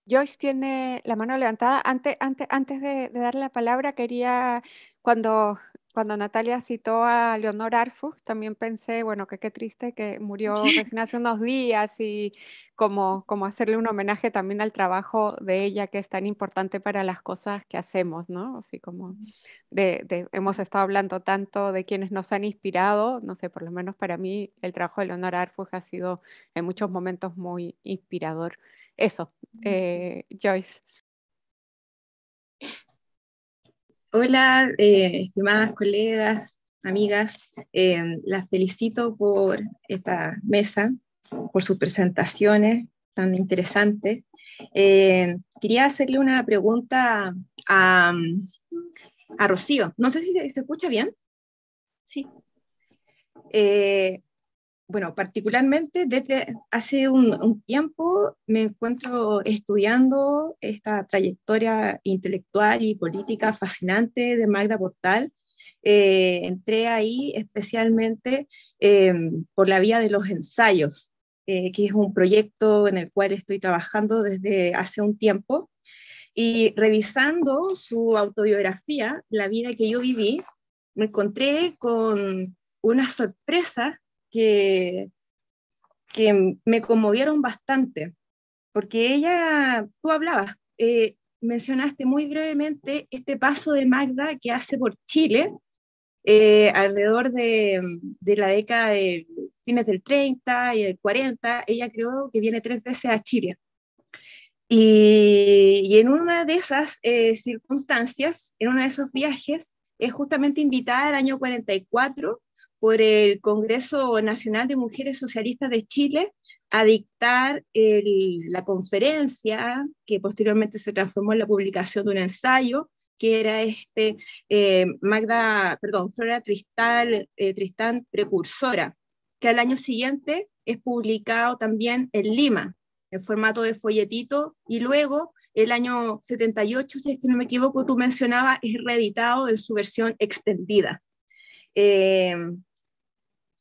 Joyce tiene la mano levantada. Antes de darle la palabra, quería, cuando, cuando Natalia citó a Leonor Arfus, también pensé, bueno, que qué triste que murió recién hace unos días y como hacerle un homenaje también al trabajo de ella, que es tan importante para las cosas que hacemos, ¿no? Así como hemos estado hablando tanto de quienes nos han inspirado, no sé, por lo menos para mí el trabajo de Leonor Arfus ha sido en muchos momentos muy inspirador. Eso, Joyce. Hola, estimadas colegas, amigas, las felicito por esta mesa, por sus presentaciones tan interesantes. Quería hacerle una pregunta a Rocío. No sé si se escucha bien. Sí. Bueno, particularmente desde hace un tiempo me encuentro estudiando esta trayectoria intelectual y política fascinante de Magda Portal. Entré ahí especialmente por la vía de los ensayos, que es un proyecto en el cual estoy trabajando desde hace un tiempo. Y revisando su autobiografía, La vida que yo viví, me encontré con una sorpresa que, que me conmovieron bastante, porque ella, tú hablabas, mencionaste muy brevemente este paso de Magda que hace por Chile alrededor de la década de fines del 30 y del 40. Ella creo que viene 3 veces a Chile. Y en una de esas circunstancias, en uno de esos viajes, es justamente invitada el año 44 por el Congreso Nacional de Mujeres Socialistas de Chile a dictar la conferencia que posteriormente se transformó en la publicación de un ensayo que era Flora Tristán Precursora, que al año siguiente es publicado también en Lima, en formato de folletito, y luego el año 78, si es que no me equivoco, tú mencionabas, es reeditado en su versión extendida.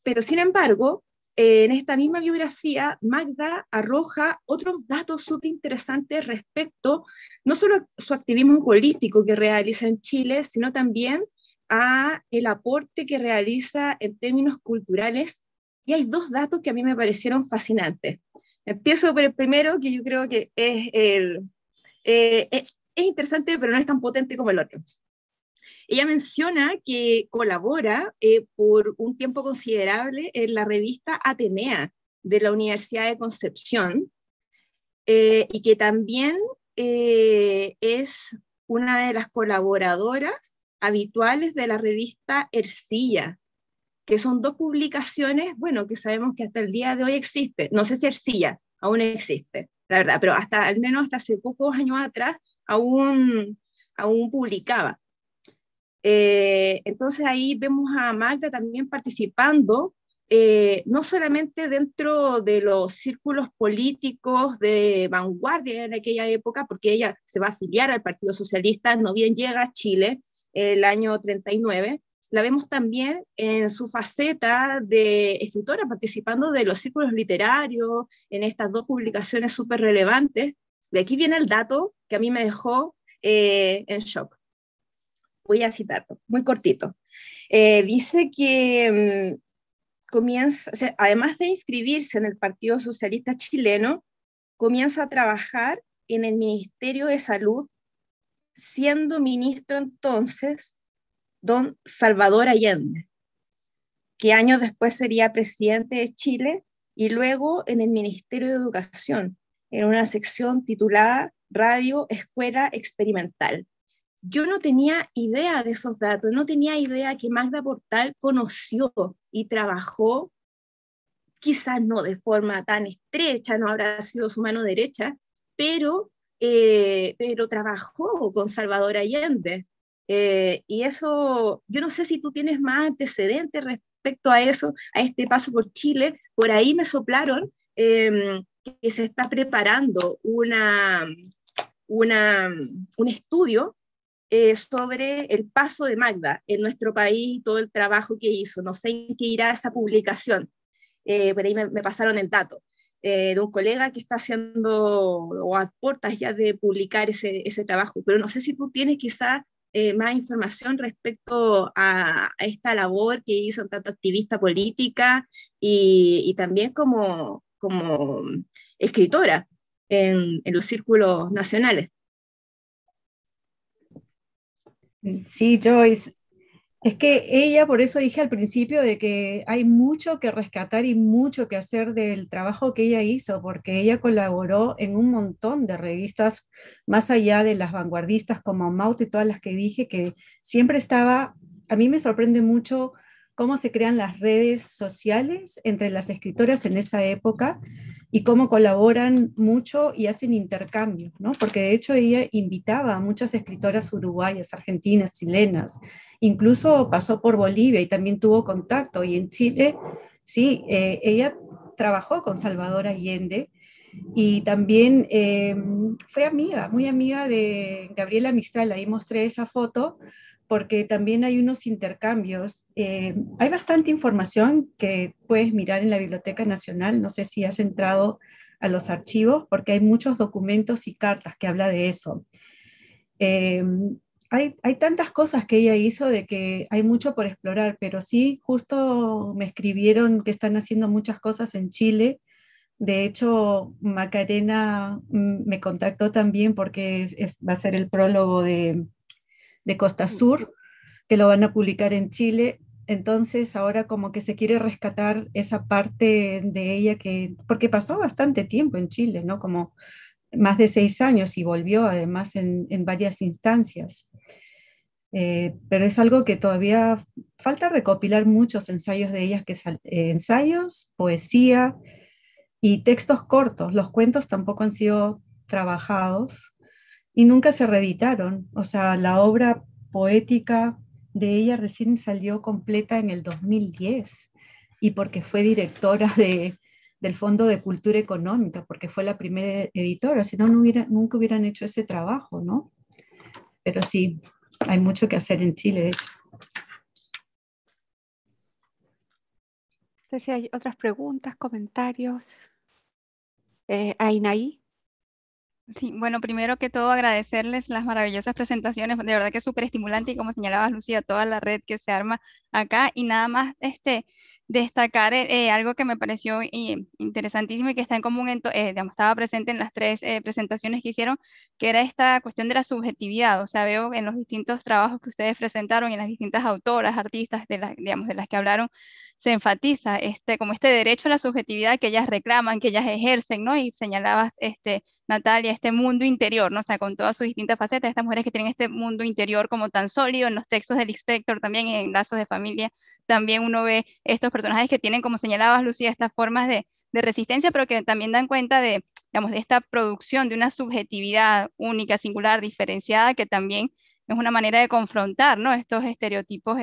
Pero sin embargo, en esta misma biografía, Magda arroja otros datos súper interesantes respecto no solo a su activismo político que realiza en Chile, sino también a el aporte que realiza en términos culturales. Y hay dos datos que a mí me parecieron fascinantes. Empiezo por el primero, que yo creo que es interesante, pero no es tan potente como el otro. Ella menciona que colabora por un tiempo considerable en la revista Atenea de la Universidad de Concepción y que también es una de las colaboradoras habituales de la revista Ercilla, que son dos publicaciones, bueno, que sabemos que hasta el día de hoy existe. No sé si Ercilla aún existe, la verdad, pero al menos hasta hace pocos años atrás aún publicaba. Entonces ahí vemos a Magda también participando, no solamente dentro de los círculos políticos de vanguardia en aquella época, porque ella se va a afiliar al Partido Socialista, no bien llega a Chile el año 39, la vemos también en su faceta de escritora, participando de los círculos literarios, en estas dos publicaciones súper relevantes. De aquí viene el dato que a mí me dejó en shock. Voy a citarlo, muy cortito. Dice que comienza, o sea, además de inscribirse en el Partido Socialista Chileno, comienza a trabajar en el Ministerio de Salud, siendo ministro entonces don Salvador Allende, que años después sería presidente de Chile, y luego en el Ministerio de Educación, en una sección titulada Radio Escuela Experimental. yo no tenía idea de esos datos, no tenía idea que Magda Portal conoció y trabajó, quizás no de forma tan estrecha, no habrá sido su mano derecha, pero trabajó con Salvador Allende. Y eso, yo no sé si tú tienes más antecedentes respecto a eso, a este paso por Chile. Por ahí me soplaron que se está preparando un estudio sobre el paso de Magda en nuestro país y todo el trabajo que hizo. No sé en qué irá esa publicación. Por ahí me pasaron el dato de un colega que está haciendo o a puertas ya de publicar ese trabajo, pero no sé si tú tienes quizá más información respecto a esta labor que hizo tanto activista política y también como escritora en los círculos nacionales. Sí, Joyce. Es que ella, por eso dije al principio de que hay mucho que rescatar y mucho que hacer del trabajo que ella hizo, porque ella colaboró en un montón de revistas, más allá de las vanguardistas como Maut y todas las que dije, que siempre estaba, a mí me sorprende mucho cómo se crean las redes sociales entre las escritoras en esa época y cómo colaboran mucho y hacen intercambios, ¿no? Porque de hecho ella invitaba a muchas escritoras uruguayas, argentinas, chilenas, incluso pasó por Bolivia y también tuvo contacto. Y en Chile, sí, ella trabajó con Salvador Allende y también fue amiga, muy amiga de Gabriela Mistral. Ahí mostré esa foto porque también hay unos intercambios. Hay bastante información que puedes mirar en la Biblioteca Nacional. No sé si has entrado a los archivos porque hay muchos documentos y cartas que habla de eso. Eh, hay tantas cosas que ella hizo de que hay mucho por explorar, pero sí, justo me escribieron que están haciendo muchas cosas en Chile. De hecho, Macarena me contactó también porque va a ser el prólogo de Costa Sur, que lo van a publicar en Chile. Entonces, ahora como que se quiere rescatar esa parte de ella que, porque pasó bastante tiempo en Chile, ¿no? Como más de 6 años y volvió además en varias instancias. Pero es algo que todavía falta recopilar muchos ensayos de ellas, ensayos, poesía y textos cortos. Los cuentos tampoco han sido trabajados y nunca se reeditaron. O sea, la obra poética de ella recién salió completa en el 2010 y porque fue directora del Fondo de Cultura Económica, porque fue la primera editora, si no, nunca hubieran hecho ese trabajo, ¿no? Pero sí, hay mucho que hacer en Chile, de hecho. No sé si hay otras preguntas, comentarios. Ainaí. Sí, bueno, primero que todo agradecerles las maravillosas presentaciones, de verdad que es súper estimulante y como señalabas, Lucía, toda la red que se arma acá y nada más destacar algo que me pareció interesantísimo y que está en común, digamos, estaba presente en las tres presentaciones que hicieron, que era esta cuestión de la subjetividad. O sea, veo en los distintos trabajos que ustedes presentaron y en las distintas autoras, artistas digamos, de las que hablaron, se enfatiza como este derecho a la subjetividad que ellas reclaman, que ellas ejercen, ¿no? Y señalabas, Natalia, este mundo interior, ¿no? O sea, con todas sus distintas facetas, estas mujeres que tienen este mundo interior como tan sólido, en los textos del Inspector, también en Lazos de Familia, también uno ve estos personajes que tienen, como señalabas, Lucía, estas formas de resistencia, pero que también dan cuenta de, digamos, de esta producción de una subjetividad única, singular, diferenciada, que también es una manera de confrontar, ¿no? Estos estereotipos,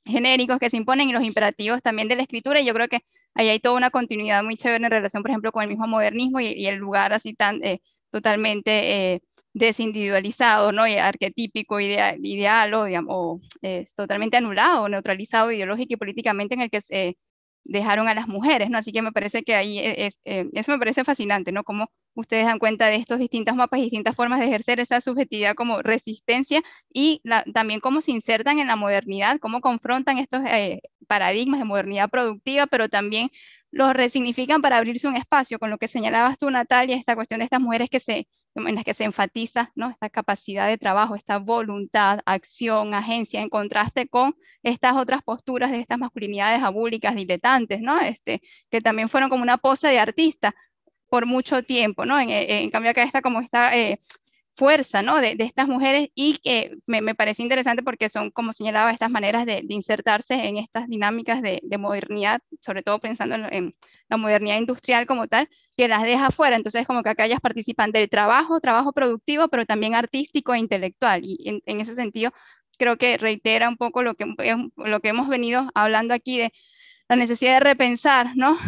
genéricos que se imponen y los imperativos también de la escritura, y yo creo que ahí hay toda una continuidad muy chévere en relación, por ejemplo, con el mismo modernismo y el lugar así tan totalmente desindividualizado, ¿no? Y arquetípico, ideal o, digamos, totalmente anulado, neutralizado ideológico y políticamente en el que dejaron a las mujeres, ¿no? Así que me parece que ahí eso me parece fascinante, ¿no? Cómo ustedes dan cuenta de estos distintos mapas y distintas formas de ejercer esa subjetividad como resistencia y también cómo se insertan en la modernidad, cómo confrontan estos paradigmas de modernidad productiva, pero también los resignifican para abrirse un espacio, con lo que señalabas tú, Natalia, esta cuestión de estas mujeres en las que se enfatiza, ¿no? Esta capacidad de trabajo, esta voluntad, acción, agencia, en contraste con estas otras posturas de estas masculinidades abúlicas, diletantes, ¿no? Que también fueron como una pose de artista por mucho tiempo, ¿no? En cambio acá está como esta fuerza, ¿no? de estas mujeres, y que me parece interesante porque son, como señalaba, estas maneras de insertarse en estas dinámicas de modernidad, sobre todo pensando en la modernidad industrial como tal, que las deja fuera. Entonces, como que acá ellas participan del trabajo productivo, pero también artístico e intelectual. Y en ese sentido, creo que reitera un poco lo que hemos venido hablando aquí de la necesidad de repensar, ¿no?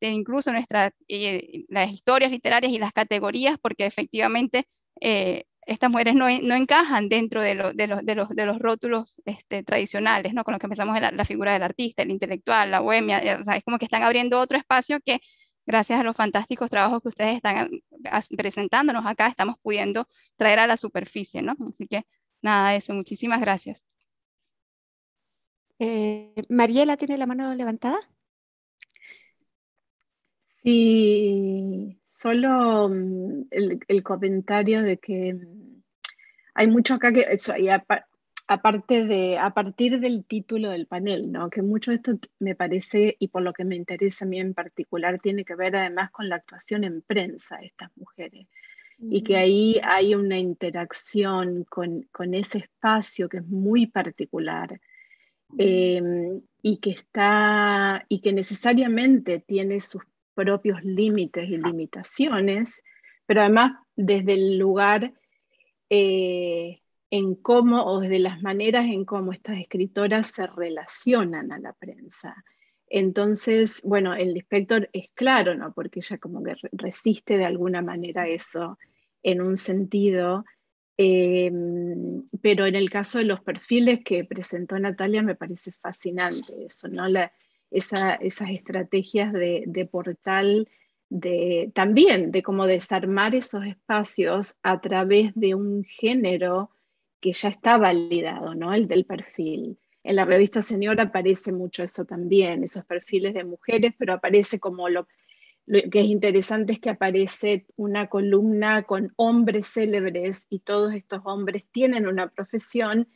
Incluso las historias literarias y las categorías, porque efectivamente estas mujeres no encajan dentro de los rótulos tradicionales, ¿no? Con los que empezamos la figura del artista, el intelectual, la bohemia, o sea, es como que están abriendo otro espacio que, gracias a los fantásticos trabajos que ustedes están presentándonos acá, estamos pudiendo traer a la superficie, ¿no? Así que nada de eso, muchísimas gracias. Mariela tiene la mano levantada. Sí, solo el comentario de que hay mucho acá que, eso, y a partir del título del panel, ¿no? Que mucho de esto me parece, y por lo que me interesa a mí en particular, tiene que ver además con la actuación en prensa de estas mujeres. Y que ahí hay una interacción con ese espacio que es muy particular, y que necesariamente tiene sus propios límites y limitaciones, pero además desde el lugar en cómo, o desde las maneras en cómo estas escritoras se relacionan a la prensa. Entonces, bueno, el Lispector es claro, ¿no? Porque ella como que resiste de alguna manera eso en un sentido, pero en el caso de los perfiles que presentó Natalia me parece fascinante eso, ¿no? Esas estrategias de portal, también de cómo desarmar esos espacios a través de un género que ya está validado, ¿no? El del perfil. En la revista Señora aparece mucho eso también, esos perfiles de mujeres, pero aparece como lo que es interesante es que aparece una columna con hombres célebres y todos estos hombres tienen una profesión,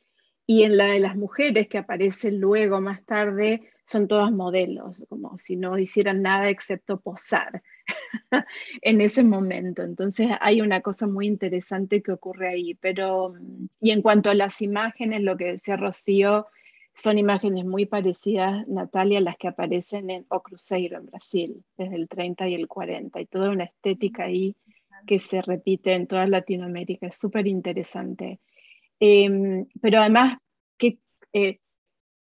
y en la de las mujeres que aparecen luego más tarde son todas modelos, como si no hicieran nada excepto posar en ese momento. Entonces hay una cosa muy interesante que ocurre ahí. Pero, y en cuanto a las imágenes, lo que decía Rocío, son imágenes muy parecidas, Natalia, a las que aparecen en O Cruzeiro, en Brasil, desde el 30 y el 40, y toda una estética ahí que se repite en toda Latinoamérica. Es súper interesante. Pero además, ¿qué,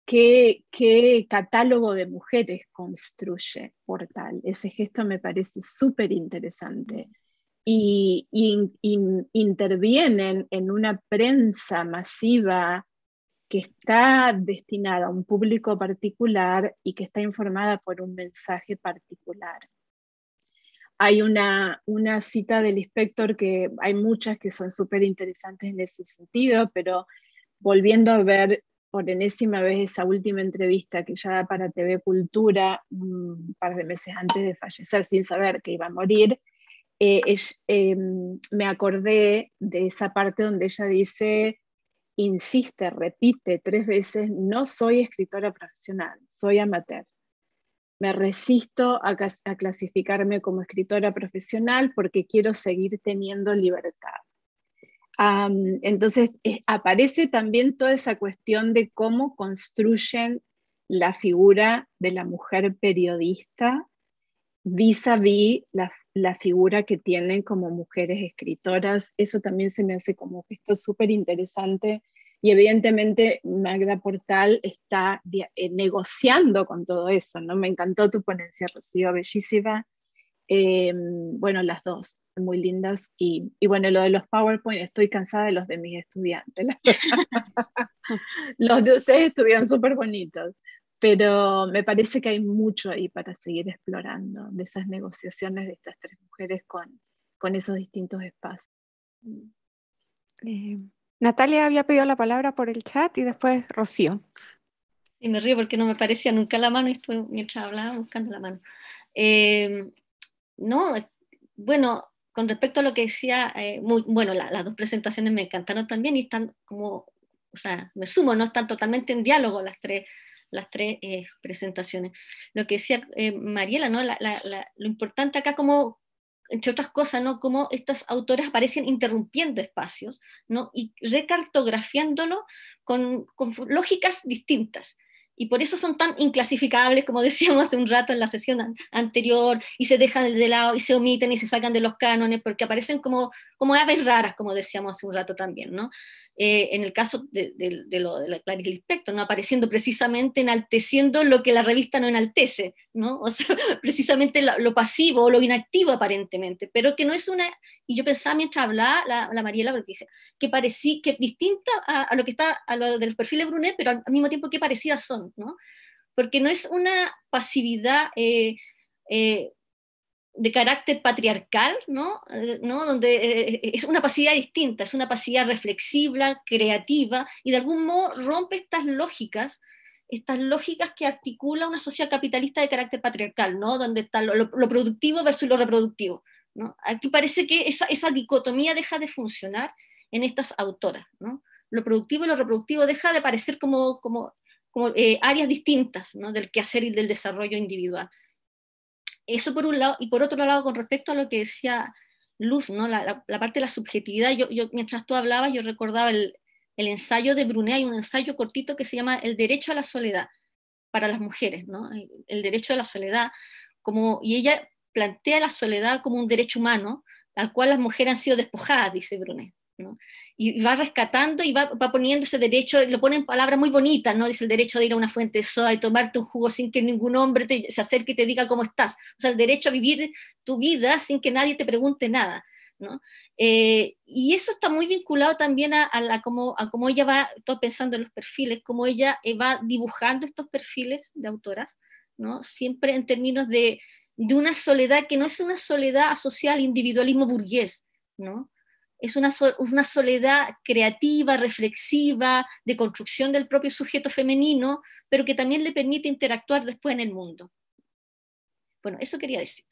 qué catálogo de mujeres construye Portal? Ese gesto me parece súper interesante. Y intervienen en una prensa masiva que está destinada a un público particular y que está informada por un mensaje particular. Hay una cita del Lispector, que hay muchas que son súper interesantes en ese sentido, pero volviendo a ver por enésima vez esa última entrevista que ya da para TV Cultura un par de meses antes de fallecer, sin saber que iba a morir, me acordé de esa parte donde ella dice, insiste, repite 3 veces: no soy escritora profesional, soy amateur. Me resisto a clasificarme como escritora profesional porque quiero seguir teniendo libertad. Entonces aparece también toda esa cuestión de cómo construyen la figura de la mujer periodista vis-a-vis la figura que tienen como mujeres escritoras. Eso también se me hace como que esto es súper interesante, y evidentemente Magda Portal está negociando con todo eso, ¿no? Me encantó tu ponencia, Rocío, bellísima. Bueno, las dos, muy lindas, y bueno, lo de los PowerPoint, estoy cansada de los de mis estudiantes. Los de ustedes estuvieron súper bonitos, pero me parece que hay mucho ahí para seguir explorando, de esas negociaciones de estas 3 mujeres con esos distintos espacios. Natalia había pedido la palabra por el chat y después Rocío. Y me río porque no me parecía nunca la mano y estoy mientras hablaba buscando la mano. No, bueno, con respecto a lo que decía, bueno, las 2 presentaciones me encantaron también y están como, o sea, me sumo, no están totalmente en diálogo las tres presentaciones. Lo que decía Mariela, ¿no? Lo importante acá como entre otras cosas, ¿no? Cómo estas autoras aparecen interrumpiendo espacios, ¿no? Y recartografiándolo con lógicas distintas. Y por eso son tan inclasificables, como decíamos hace un rato en la sesión anterior, y se dejan de lado, y se omiten, y se sacan de los cánones, porque aparecen como aves raras, como decíamos hace un rato también, ¿no? En el caso de la Clarice Lispector, ¿no? Apareciendo precisamente enalteciendo lo que la revista no enaltece, ¿no? O sea, precisamente lo pasivo o lo inactivo aparentemente, pero que no es una, y yo pensaba mientras hablaba la Mariela, porque dice, que parecía, que distinta a lo que está, a lo del perfil de Brunet, pero al mismo tiempo que parecidas son, ¿no? Porque no es una pasividad de carácter patriarcal, ¿no? Donde es una pasividad distinta, es una pasividad reflexiva, creativa, y de algún modo rompe estas lógicas que articula una sociedad capitalista de carácter patriarcal, ¿no? Donde está lo productivo versus lo reproductivo, ¿no? Aquí parece que esa dicotomía deja de funcionar en estas autoras, ¿no? Lo productivo y lo reproductivo deja de parecer como áreas distintas, ¿no? Del quehacer y del desarrollo individual. Eso por un lado, y por otro lado, con respecto a lo que decía Luz, ¿no? la parte de la subjetividad, yo mientras tú hablabas, yo recordaba el ensayo de Brunet. Hay un ensayo cortito que se llama El derecho a la soledad para las mujeres, ¿no? El derecho a la soledad, y ella plantea la soledad como un derecho humano al cual las mujeres han sido despojadas, dice Brunet, ¿no? Y va rescatando y va poniendo ese derecho, lo pone en palabras muy bonitas, ¿no? Dice el derecho de ir a una fuente de soda y tomarte un jugo sin que ningún hombre se acerque y te diga cómo estás. O sea, el derecho a vivir tu vida sin que nadie te pregunte nada, ¿no? Y eso está muy vinculado también a cómo ella va, estoy pensando en los perfiles, cómo ella va dibujando estos perfiles de autoras, ¿no? Siempre en términos de una soledad que no es una soledad asociada al individualismo burgués, ¿no? Es una soledad creativa, reflexiva, de construcción del propio sujeto femenino, pero que también le permite interactuar después en el mundo. Bueno, eso quería decir.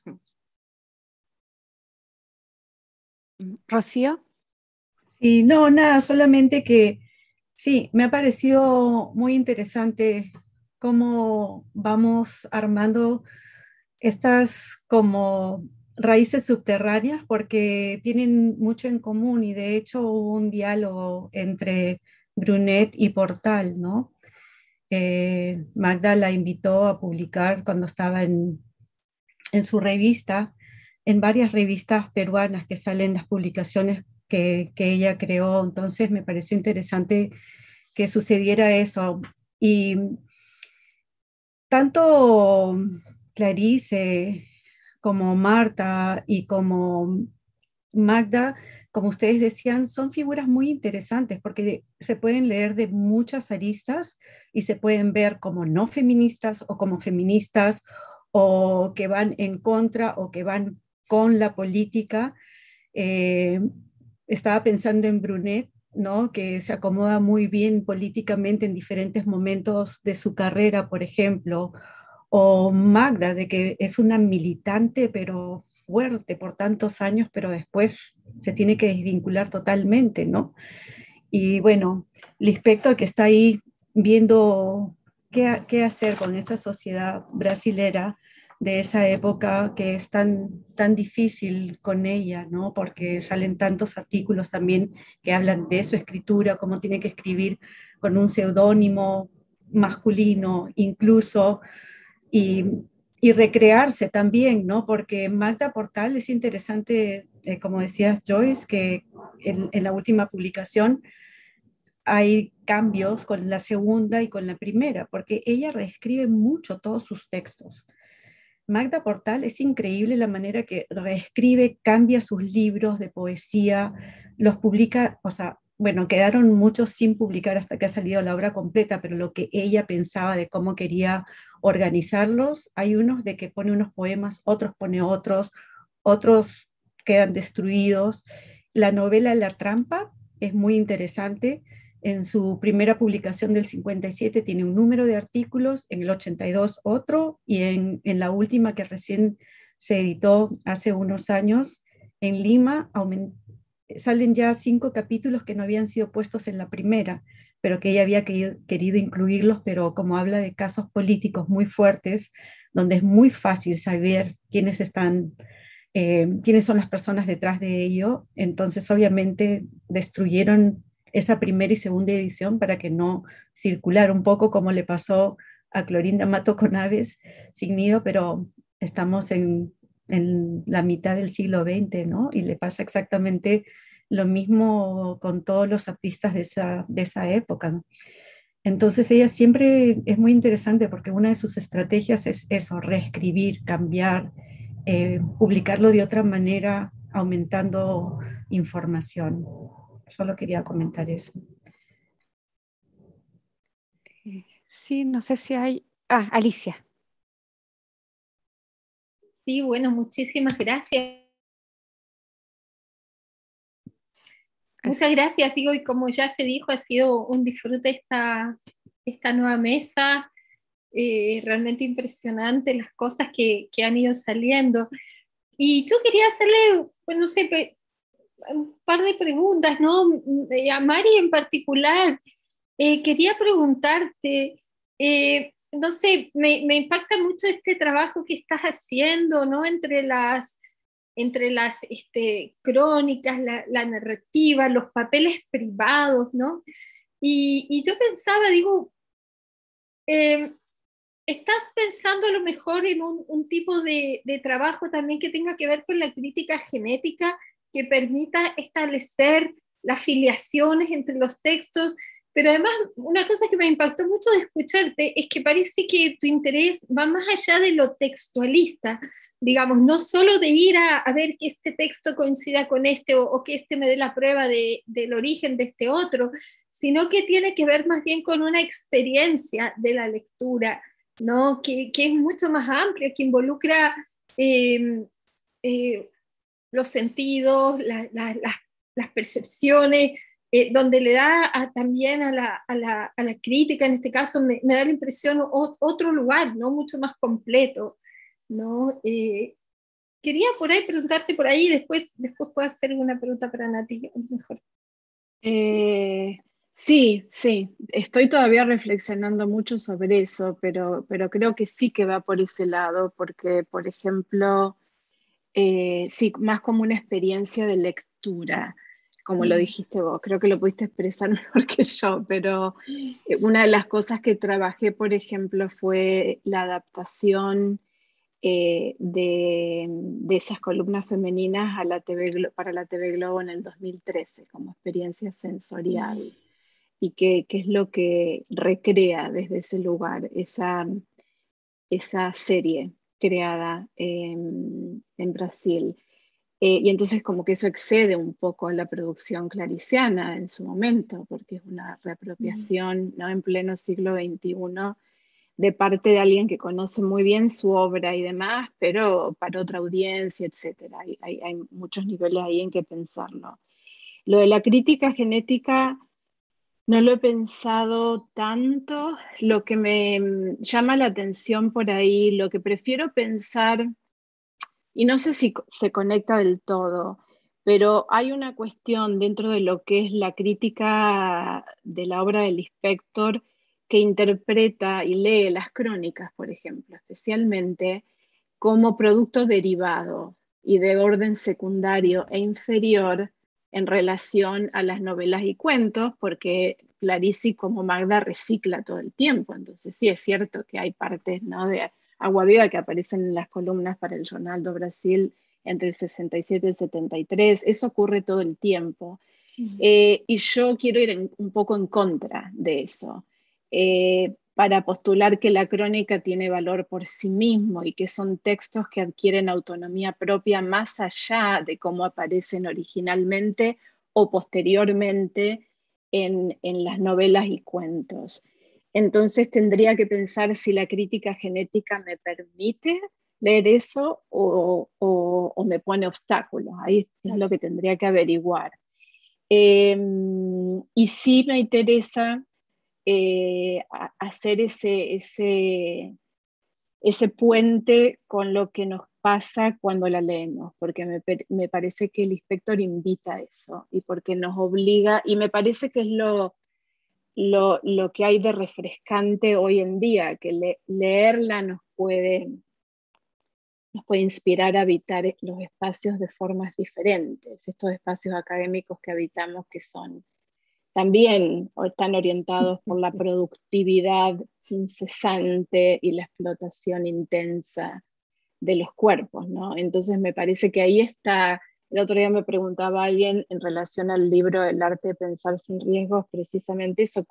Rocío. Sí, no, nada, solamente que sí, me ha parecido muy interesante cómo vamos armando estas como raíces subterráneas porque tienen mucho en común y de hecho hubo un diálogo entre Brunet y Portal, ¿no? Magda la invitó a publicar cuando estaba en su revista, en varias revistas peruanas que salen las publicaciones que ella creó, entonces me pareció interesante que sucediera eso. Y tanto Clarice como Marta y como Magda, como ustedes decían, son figuras muy interesantes porque se pueden leer de muchas aristas y se pueden ver como no feministas o como feministas o que van en contra o que van con la política. Eh, Estaba pensando en Brunet, ¿no? Que se acomoda muy bien políticamente en diferentes momentos de su carrera, por ejemplo, o Magda, de que es una militante, pero fuerte por tantos años, pero después se tiene que desvincular totalmente, ¿no? Y bueno, Lispector que está ahí viendo qué hacer con esa sociedad brasilera de esa época que es tan difícil con ella, ¿no? Porque salen tantos artículos también que hablan de su escritura, cómo tiene que escribir con un seudónimo masculino incluso, y, y recrearse también, ¿no? Porque Magda Portal es interesante, como decías Joyce, que en la última publicación hay cambios con la segunda y con la primera, porque ella reescribe mucho todos sus textos. Magda Portal es increíble la manera que reescribe, cambia sus libros de poesía, los publica, o sea, bueno, quedaron muchos sin publicar hasta que ha salido la obra completa, pero lo que ella pensaba de cómo quería organizarlos, hay unos de que pone unos poemas, otros pone otros quedan destruidos. La novela La Trampa es muy interesante. En su primera publicación del 57 tiene un número de artículos, en el 82 otro, y en la última que recién se editó hace unos años en Lima, salen ya 5 capítulos que no habían sido puestos en la primera, pero que ella había querido incluirlos, pero como habla de casos políticos muy fuertes, donde es muy fácil saber quiénes están quiénes son las personas detrás de ello. Entonces, obviamente, destruyeron esa primera y segunda edición para que no circulara, un poco como le pasó a Clorinda Mato con Aves sin nido, pero estamos en la mitad del siglo XX, ¿no? Y le pasa exactamente lo mismo con todos los artistas de esa época, ¿no? Entonces ella siempre es muy interesante porque una de sus estrategias es eso, reescribir, cambiar, publicarlo de otra manera, aumentando información. Solo quería comentar eso. Sí, no sé si hay... Ah, Alicia. Sí, bueno, muchísimas gracias. Muchas gracias, digo, y como ya se dijo, ha sido un disfrute esta nueva mesa, realmente impresionante las cosas que han ido saliendo. Y yo quería hacerle, pues no sé, un par de preguntas, ¿no? A Mari en particular, quería preguntarte, no sé, me impacta mucho este trabajo que estás haciendo, ¿no? Entre las crónicas, la narrativa, los papeles privados, ¿no? Y yo pensaba, digo, eh, ¿estás pensando a lo mejor en un tipo de trabajo también que tenga que ver con la crítica genética, que permita establecer las filiaciones entre los textos? Pero además, una cosa que me impactó mucho de escucharte es que parece que tu interés va más allá de lo textualista, digamos, no solo de ir a ver que este texto coincida con este o que este me dé la prueba del origen de este otro, sino que tiene que ver más bien con una experiencia de la lectura, ¿no? Que es mucho más amplia, que involucra eh, eh, los sentidos, las percepciones, donde le da también a la crítica, en este caso, me da la impresión otro lugar, ¿no? Mucho más completo, ¿no? Quería por ahí preguntarte por ahí, después puedo hacer una pregunta para Nati, mejor. Sí, sí, estoy todavía reflexionando mucho sobre eso, pero creo que sí que va por ese lado, porque, por ejemplo, sí, más como una experiencia de lectura, como lo dijiste vos, creo que lo pudiste expresar mejor que yo, pero una de las cosas que trabajé, por ejemplo, fue la adaptación de esas columnas femeninas a la para la TV Globo en el 2013 como experiencia sensorial. Y qué es lo que recrea desde ese lugar esa serie creada en Brasil. Y entonces como que eso excede un poco a la producción clariciana en su momento, porque es una reapropiación, ¿no? En pleno siglo XXI, de parte de alguien que conoce muy bien su obra y demás, pero para otra audiencia, etc. Hay muchos niveles ahí en que pensarlo. Lo de la crítica genética no lo he pensado tanto. Lo que me llama la atención por ahí, lo que prefiero pensar, y no sé si se conecta del todo, pero hay una cuestión dentro de lo que es la crítica de la obra del Lispector, que interpreta y lee las crónicas, por ejemplo, especialmente como producto derivado y de orden secundario e inferior en relación a las novelas y cuentos, porque Clarice como Magda recicla todo el tiempo. Entonces sí es cierto que hay partes, ¿no?, de Agua Viva que aparecen en las columnas para el Jornal do Brasil entre el 67 y el 73. Eso ocurre todo el tiempo. Y yo quiero ir un poco en contra de eso, para postular que la crónica tiene valor por sí mismo y que son textos que adquieren autonomía propia más allá de cómo aparecen originalmente o posteriormente en las novelas y cuentos. Entonces tendría que pensar si la crítica genética me permite leer eso o me pone obstáculos. Ahí es lo que tendría que averiguar. Y sí me interesa hacer ese puente con lo que nos pasa cuando la leemos, porque me parece que el Lispector invita a eso y porque nos obliga, y me parece que es lo que hay de refrescante hoy en día, que leerla nos puede nos puede inspirar a habitar los espacios de formas diferentes, estos espacios académicos que habitamos que son también están orientados por la productividad incesante y la explotación intensa de los cuerpos, ¿no? Entonces me parece que ahí está. El otro día me preguntaba alguien en relación al libro El arte de pensar sin riesgos, precisamente eso,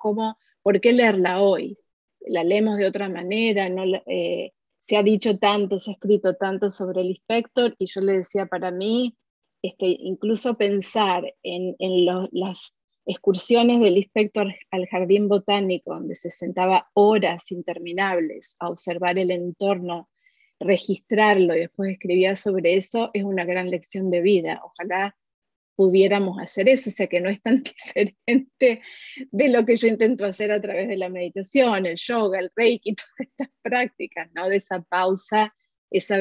¿por qué leerla hoy? ¿La leemos de otra manera? ¿No? Se ha dicho tanto, se ha escrito tanto sobre el inspector, y yo le decía, para mí, incluso pensar en las excursiones del inspector al jardín botánico, donde se sentaba horas interminables a observar el entorno, registrarlo y después escribía sobre eso, es una gran lección de vida. Ojalá pudiéramos hacer eso, o sea que no es tan diferente de lo que yo intento hacer a través de la meditación, el yoga, el reiki, todas estas prácticas, ¿no? De esa pausa, esa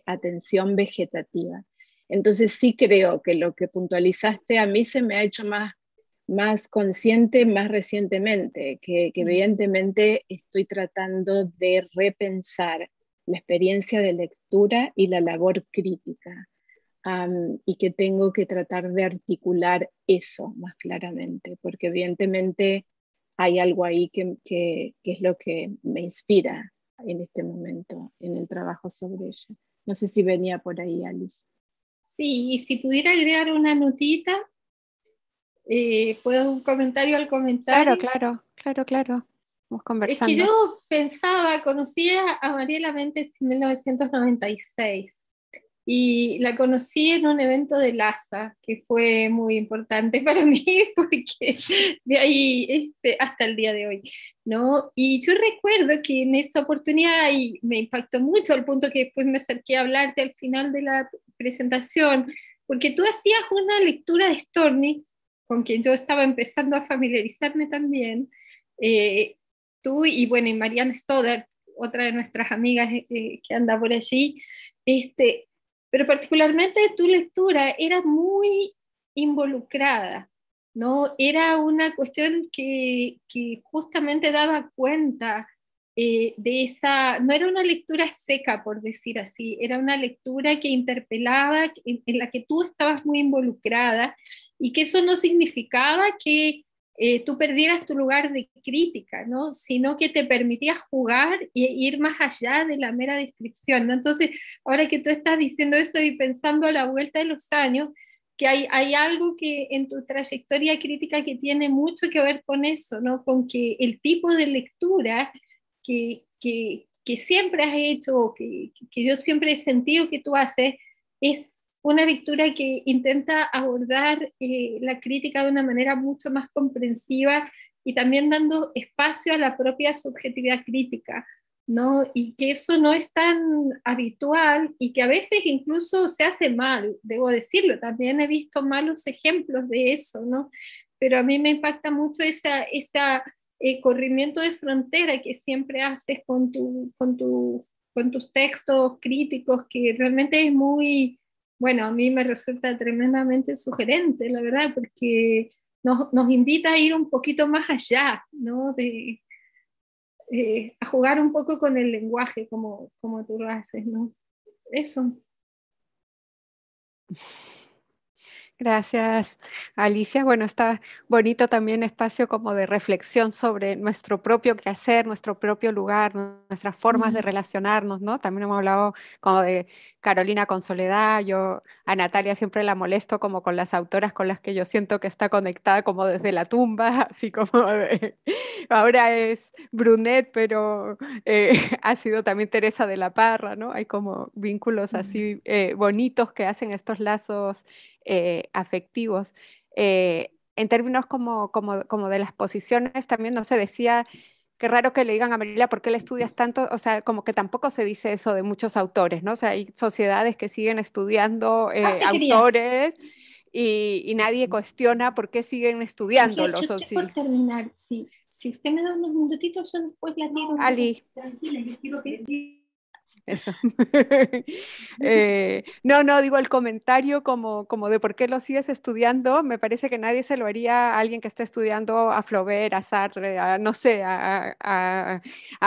atención vegetativa. Entonces sí creo que lo que puntualizaste a mí se me ha hecho más consciente más recientemente, que evidentemente estoy tratando de repensar la experiencia de lectura y la labor crítica, y que tengo que tratar de articular eso más claramente, porque evidentemente hay algo ahí que es lo que me inspira en este momento, en el trabajo sobre ella. No sé si venía por ahí, Alice. Sí, y si pudiera agregar una notita, ¿puedo un comentario al comentario? Claro. Vamos Es que conversando. yo pensaba, conocía a Mariela Méndez en 1996 y la conocí en un evento de LASA, que fue muy importante para mí porque de ahí hasta el día de hoy, ¿no? Y yo recuerdo que en esa oportunidad, y me impactó mucho al punto que después me acerqué a hablarte al final de la presentación, porque tú hacías una lectura de Storni, con quien yo estaba empezando a familiarizarme también, tú y bueno, y Marianne Stoddard, otra de nuestras amigas que anda por allí, pero particularmente tu lectura era muy involucrada, ¿no? Era una cuestión que justamente daba cuenta de esa, no era una lectura seca, por decir así, era una lectura que interpelaba, en la que tú estabas muy involucrada, y que eso no significaba que tú perdieras tu lugar de crítica, ¿no? Sino que te permitía jugar e ir más allá de la mera descripción, ¿no? Entonces, ahora que tú estás diciendo eso y pensando a la vuelta de los años, que hay algo que en tu trayectoria crítica que tiene mucho que ver con eso, ¿no? Con que el tipo de lectura que siempre has hecho, que yo siempre he sentido que tú haces, es una lectura que intenta abordar la crítica de una manera mucho más comprensiva y también dando espacio a la propia subjetividad crítica, ¿no? Y que eso no es tan habitual y que a veces incluso se hace mal, debo decirlo, también he visto malos ejemplos de eso, ¿no? Pero a mí me impacta mucho esa corrimiento de frontera que siempre haces con tus textos críticos, que realmente es muy, bueno, a mí me resulta tremendamente sugerente, la verdad, porque nos invita a ir un poquito más allá, ¿no? A jugar un poco con el lenguaje como tú lo haces, ¿no? Eso. Gracias, Alicia. Bueno, está bonito también espacio como de reflexión sobre nuestro propio quehacer, nuestro propio lugar, nuestras formas de relacionarnos, ¿no? También hemos hablado como de Carolina con Soledad. Yo a Natalia siempre la molesto como con las autoras con las que yo siento que está conectada como desde la tumba, así como ahora es Brunet, pero ha sido también Teresa de la Parra, ¿no? Hay como vínculos así bonitos que hacen estos lazos afectivos. En términos como de las posiciones, también no se decía, qué raro que le digan a Mariela, ¿por qué le estudias tanto? O sea, como que tampoco se dice eso de muchos autores, ¿no? O sea, hay sociedades que siguen estudiando autores y nadie cuestiona por qué siguen estudiándolos. Yo por terminar, si usted me da unos minutitos, yo después la digo. Ali. Tranquila, yo quiero que... Eso. No, digo el comentario como de por qué lo sigues estudiando, me parece que nadie se lo haría a alguien que esté estudiando a Flaubert, a Sartre, a, no sé, a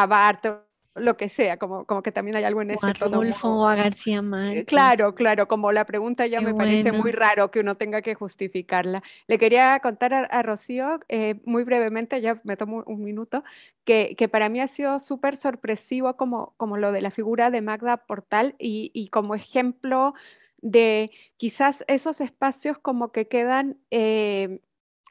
Barthes lo que sea, como que también hay algo en O a ese tono. Rulfo o a García Márquez. Claro, claro, como la pregunta ya Qué me parece muy bueno. raro que uno tenga que justificarla. Le quería contar a Rocío, muy brevemente, ya me tomo un minuto, que para mí ha sido súper sorpresivo como lo de la figura de Magda Portal y como ejemplo de quizás esos espacios como que quedan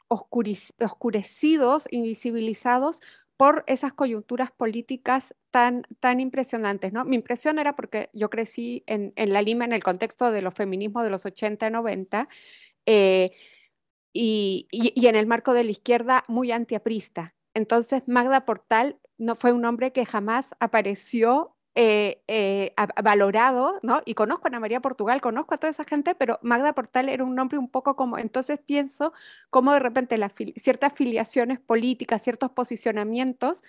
oscurecidos, invisibilizados por esas coyunturas políticas tan impresionantes, ¿no? Mi impresión era porque yo crecí en La Lima en el contexto de los feminismos de los 80 90, eh, y en el marco de la izquierda muy antiaprista. Entonces, Magda Portal no fue un hombre que jamás apareció valorado, ¿no? Y conozco a Ana María Portugal, conozco a toda esa gente, pero Magda Portal era un nombre un poco como, entonces pienso cómo de repente ciertas filiaciones políticas, ciertos posicionamientos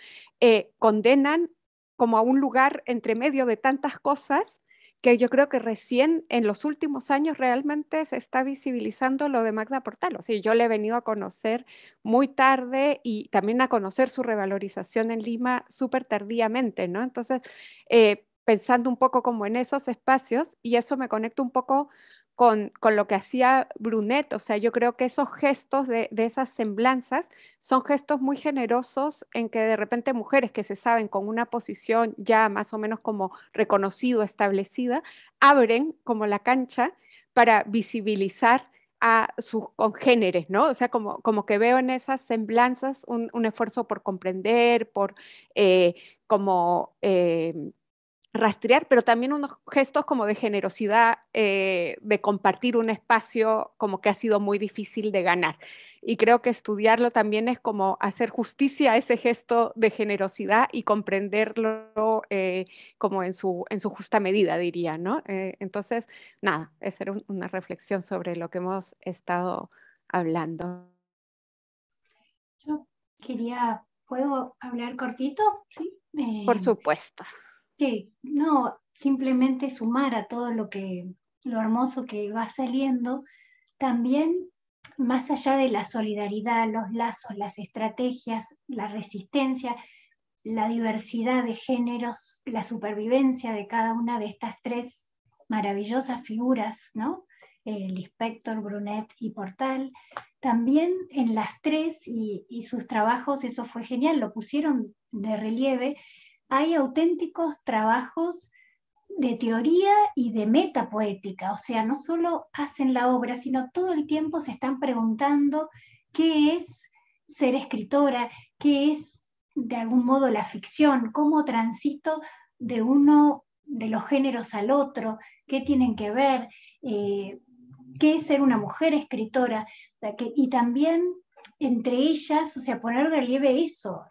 condenan como a un lugar entre medio de tantas cosas que yo creo que recién en los últimos años realmente se está visibilizando lo de Magda Portal. O sea, yo le he venido a conocer muy tarde y también a conocer su revalorización en Lima súper tardíamente, ¿no? Entonces, pensando un poco como en esos espacios, y eso me conecta un poco con lo que hacía Brunet, o sea, yo creo que esos gestos de esas semblanzas son gestos muy generosos en que de repente mujeres que se saben con una posición ya más o menos como reconocido, establecida, abren como la cancha para visibilizar a sus congéneres, ¿no? O sea, como que veo en esas semblanzas un esfuerzo por comprender, por eh, como rastrear, pero también unos gestos como de generosidad, de compartir un espacio como que ha sido muy difícil de ganar. Y creo que estudiarlo también es como hacer justicia a ese gesto de generosidad y comprenderlo como en su justa medida, diría, ¿no? Entonces, nada, esa era una reflexión sobre lo que hemos estado hablando. Yo quería, ¿puedo hablar cortito? Sí. Por supuesto. Que no, simplemente sumar a todo lo hermoso que va saliendo, también más allá de la solidaridad, los lazos, las estrategias, la resistencia, la diversidad de géneros, la supervivencia de cada una de estas tres maravillosas figuras, ¿no? Lispector, Brunet y Portal. También en las tres y sus trabajos, eso fue genial, lo pusieron de relieve, hay auténticos trabajos de teoría y de metapoética, o sea, no solo hacen la obra, sino todo el tiempo se están preguntando qué es ser escritora, qué es de algún modo la ficción, cómo transito de uno de los géneros al otro, qué tienen que ver, qué es ser una mujer escritora, y también entre ellas, o sea, poner de relieve eso,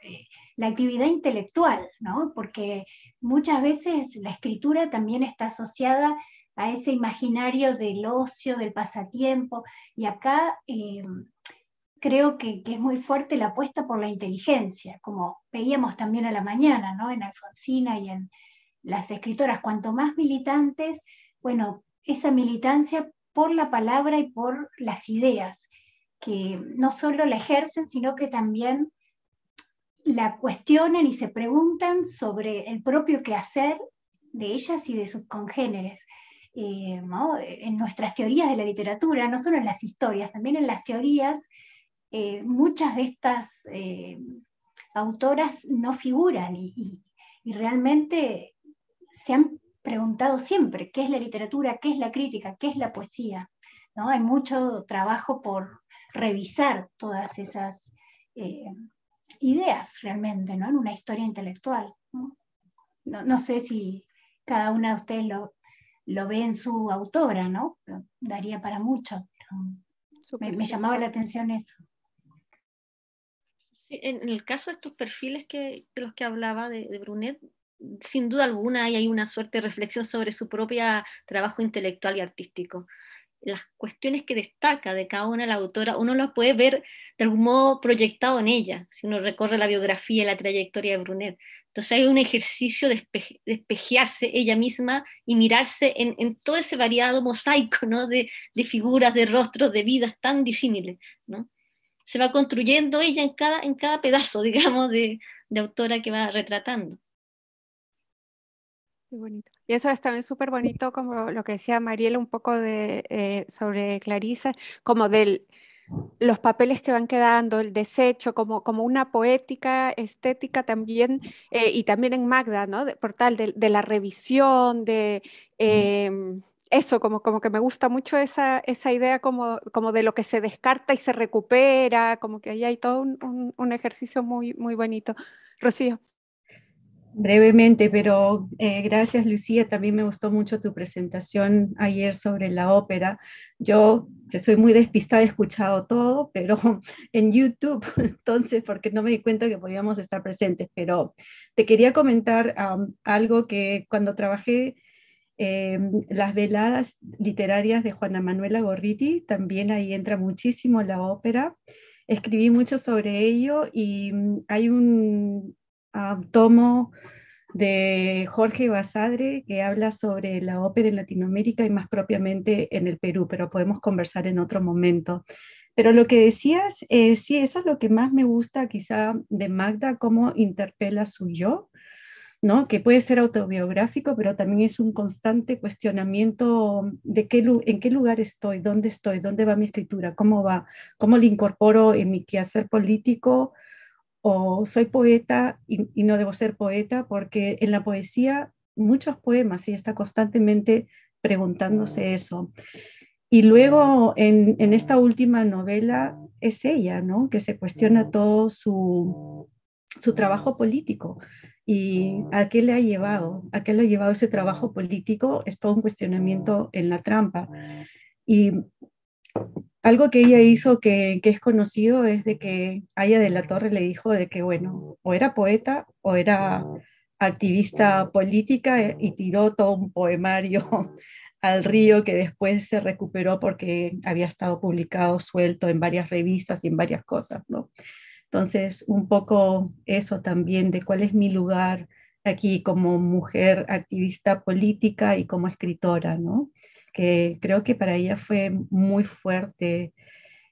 la actividad intelectual, ¿no? Porque muchas veces la escritura también está asociada a ese imaginario del ocio, del pasatiempo, y acá creo que es muy fuerte la apuesta por la inteligencia, como veíamos también a la mañana, ¿no? En Alfonsina y en las escritoras, cuanto más militantes, bueno, esa militancia por la palabra y por las ideas, que no solo la ejercen, sino que también la cuestionan y se preguntan sobre el propio quehacer de ellas y de sus congéneres. ¿No? En nuestras teorías de la literatura, no solo en las historias, también en las teorías, muchas de estas autoras no figuran y realmente se han preguntado siempre qué es la literatura, qué es la crítica, qué es la poesía, ¿no? Hay mucho trabajo por revisar todas esas ideas realmente, ¿no? En una historia intelectual, ¿no? No sé si cada una de ustedes lo ve en su autora, ¿no? Daría para mucho. Me llamaba la atención eso. Sí, en el caso de estos perfiles de los que hablaba de Brunet, sin duda alguna hay una suerte de reflexión sobre su propio trabajo intelectual y artístico. Las cuestiones que destaca de cada una de las autoras, uno las puede ver de algún modo proyectado en ella, si uno recorre la biografía y la trayectoria de Brunet. Entonces hay un ejercicio de espejearse ella misma y mirarse en todo ese variado mosaico, ¿no? de figuras, de rostros, de vidas tan disímiles, ¿no? Se va construyendo ella en cada pedazo, digamos, de autora que va retratando. Qué bonito. Y eso es también súper bonito, como lo que decía Mariela, un poco sobre Clarisa, como de los papeles que van quedando, el desecho, como una poética, estética también, y también en Magda, ¿no? Por tal, de la revisión, eso, como que me gusta mucho esa idea como de lo que se descarta y se recupera, como que ahí hay todo un ejercicio muy, muy bonito. Rocío. Brevemente, pero gracias Lucía, también me gustó mucho tu presentación ayer sobre la ópera. Yo, que soy muy despistada, he escuchado todo, pero en YouTube, entonces, porque no me di cuenta que podíamos estar presentes, pero te quería comentar algo que cuando trabajé las veladas literarias de Juana Manuela Gorriti, también ahí entra muchísimo la ópera. Escribí mucho sobre ello y hay un tomo de Jorge Basadre que habla sobre la ópera en Latinoamérica y más propiamente en el Perú, pero podemos conversar en otro momento. Pero lo que decías, sí, eso es lo que más me gusta quizá de Magda, cómo interpela su yo, ¿no? Que puede ser autobiográfico, pero también es un constante cuestionamiento de en qué lugar estoy, dónde va mi escritura, cómo va, cómo le incorporo en mi quehacer político, o soy poeta y no debo ser poeta, porque en la poesía muchos poemas, ella está constantemente preguntándose eso. Y luego en esta última novela es ella, ¿no? Que se cuestiona todo su trabajo político. ¿Y a qué le ha llevado? ¿A qué le ha llevado ese trabajo político? Es todo un cuestionamiento en la trampa. Y algo que ella hizo que es conocido es de que Aya de la Torre le dijo de que, bueno, o era poeta o era activista política y tiró todo un poemario al río que después se recuperó porque había estado publicado suelto en varias revistas y en varias cosas, ¿no? Entonces, un poco eso también de cuál es mi lugar aquí como mujer activista política y como escritora, ¿no? Que creo que para ella fue muy fuerte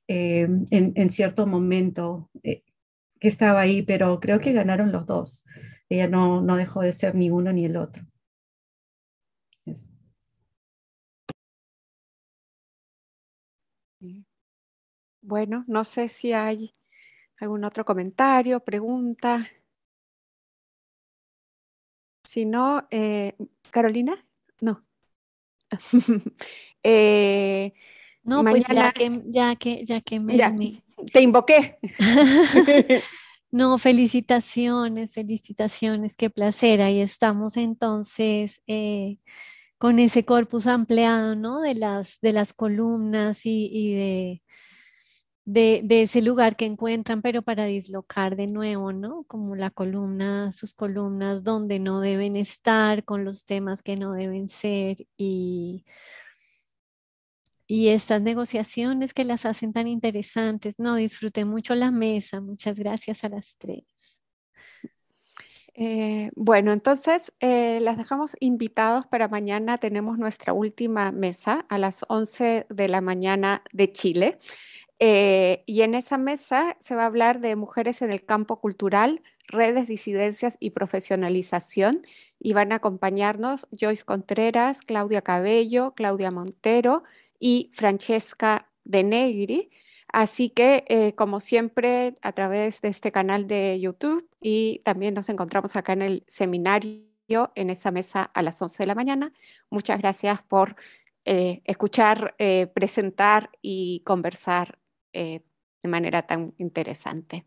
en cierto momento que estaba ahí, pero creo que ganaron los dos. Ella no dejó de ser ni uno ni el otro. Eso. Bueno, no sé si hay algún otro comentario, pregunta. Si no, Carolina, no. Eh, No, pues mañana, ya que ya, te invoqué. No, felicitaciones, felicitaciones, qué placer. Ahí estamos entonces con ese corpus ampliado, ¿no? De las columnas y de ese lugar que encuentran, pero para dislocar de nuevo, ¿no? Como la columna, sus columnas donde no deben estar, con los temas que no deben ser y estas negociaciones que las hacen tan interesantes. No, disfruté mucho la mesa. Muchas gracias a las tres. Bueno, entonces las dejamos invitados para mañana. Tenemos nuestra última mesa a las 11 de la mañana de Chile. Y en esa mesa se va a hablar de mujeres en el campo cultural, redes, disidencias y profesionalización. Y van a acompañarnos Joyce Contreras, Claudia Cabello, Claudia Montero y Francesca De Negri. Así que, como siempre, a través de este canal de YouTube y también nos encontramos acá en el seminario, en esa mesa a las 11 de la mañana. Muchas gracias por escuchar, presentar y conversar de manera tan interesante.